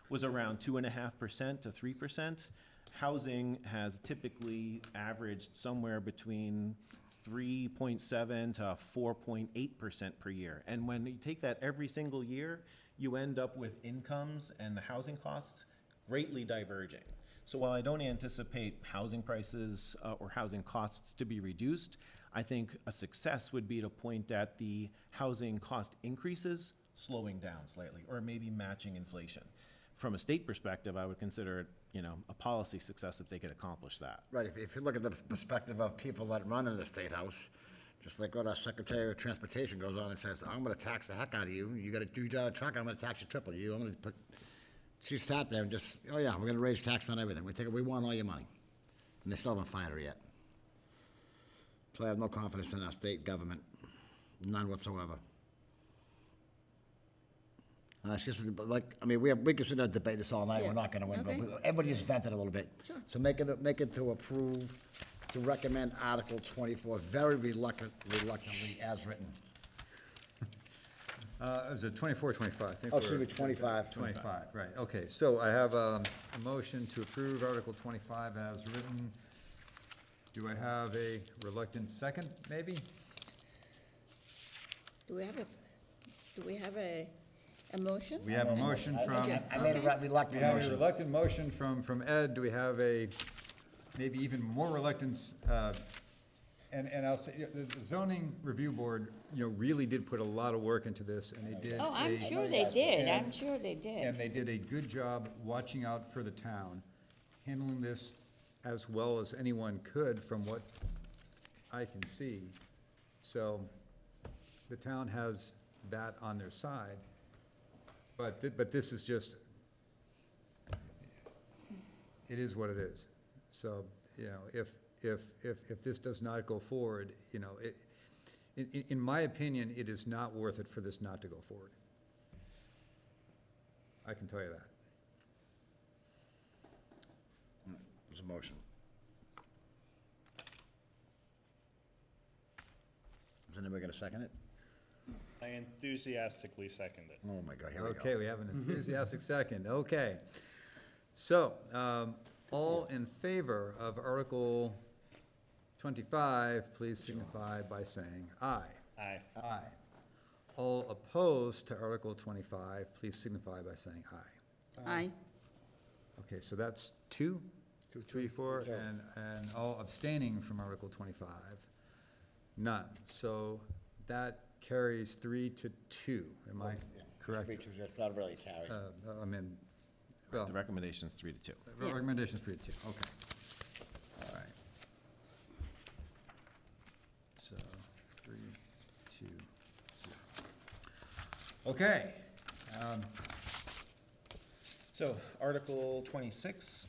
was around 2.5% to 3%, housing has typically averaged somewhere between 3.7 to 4.8% per year. And when you take that every single year, you end up with incomes and the housing costs greatly diverging. So while I don't anticipate housing prices or housing costs to be reduced, I think a success would be to point at the housing cost increases slowing down slightly, or maybe matching inflation. From a state perspective, I would consider it, a policy success if they could accomplish that. Right, if you look at the perspective of people that run in the State House, just like what our Secretary of Transportation goes on and says, I'm gonna tax the heck out of you, you gotta do a truck, I'm gonna tax you triple, I'm gonna put, she sat there and just, oh yeah, we're gonna raise tax on everything, we want all your money. And they still haven't fired her yet. So I have no confidence in our state government, none whatsoever. It's just, we can sit there and debate this all night, we're Yeah. not gonna win, Okay. but everybody just vented a little bit. Sure. So make it to approve, to recommend Article 24, very reluctantly as written. Is it 24, 25? I think Oh, excuse we're- me, 25. 25, right, okay. So I have a motion to approve Article 25 as written. Do I have a reluctant second, maybe? Do we have a motion? We have a motion from, I made a we reluctant have a motion. reluctant motion from Ed. Do we have a, maybe even more reluctance? And I'll say, the zoning review board, really did put a lot of work into this, and they did. Oh, I'm a- sure they did, I'm And- sure they And did. they did a good job watching out for the town, handling this as well as anyone could from what I can see. So the town has that on their side. But this is just, it is what it is. So, if this does not go forward, in my opinion, it is not worth it for this not to go forward. I can tell you that. There's a motion. Is anybody gonna second it? I enthusiastically second it. Oh my God, here we go. Okay, we have an enthusiastic second, okay. So, all in favor of Article 25, please signify by saying aye. Aye. Aye. All opposed to Article 25, please signify by saying aye. Aye. Okay, so that's two, 3, 4, and all abstaining from Article 25, none. So that carries 3-2, am I correct? That's not really a carry. I mean, well, The recommendation's 3-2. Yeah. recommendation's 3-2, okay. All right. So, 3, 2, 0. Okay. So Article 26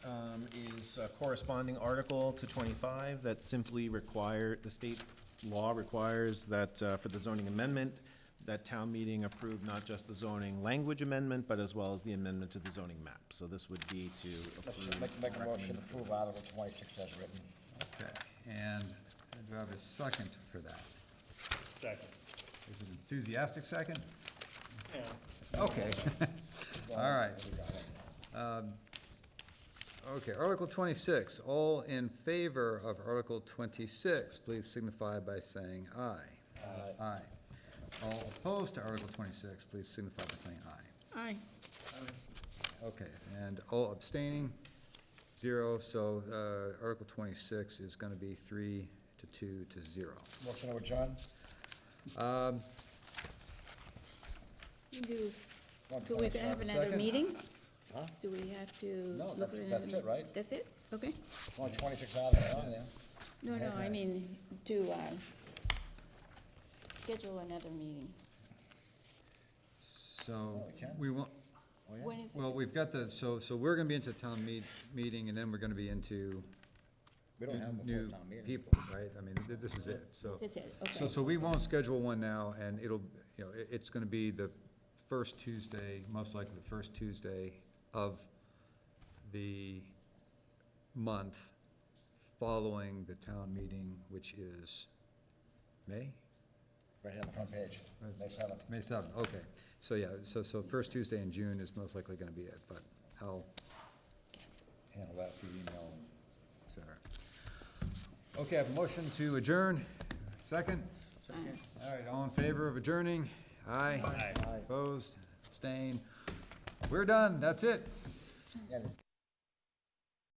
is a corresponding article to 25 that simply the state law requires that for the zoning amendment, that town meeting approve not just the zoning language amendment, but as well as the amendment to the zoning map. So this would be to approve. Make a motion to approve Article 26 as written. Okay, and do I have a second for that? Second. Is it enthusiastic second? Yeah. Okay. All right. Okay, Article 26, all in favor of Article 26, please signify by saying aye. Aye. All opposed to Article 26, please signify by saying aye. Aye. Okay, and all abstaining, 0, so Article 26 is going to be 3-2 to 0. Motion to adjourn? Do Want we to have another second? meeting? Huh? Do we have to? No, look that's- for that's another it, right? That's it? Okay. Only 26 articles on there. No, I mean, to, schedule another meeting. So, we can. we want, Oh, yeah? When is it? well, we've got the, so we're going to be into town meeting, and then we're going to be into We don't have a new full town meeting. people, right? I mean, this is it, so. This is it, So, okay. so we won't schedule one now, and it'll, it's gonna be the first Tuesday, most likely the first Tuesday of the month following the town meeting, which is May? Right here on the front page, May 7th. May 7th, okay. So, yeah, so first Tuesday in June is most likely gonna be it, but I'll handle that through email, et cetera. Okay, I have a motion to adjourn. Second? Second. All right, all in favor of adjourning? Aye. Aye. Opposed? Abstained? We're done, that's it. Yeah,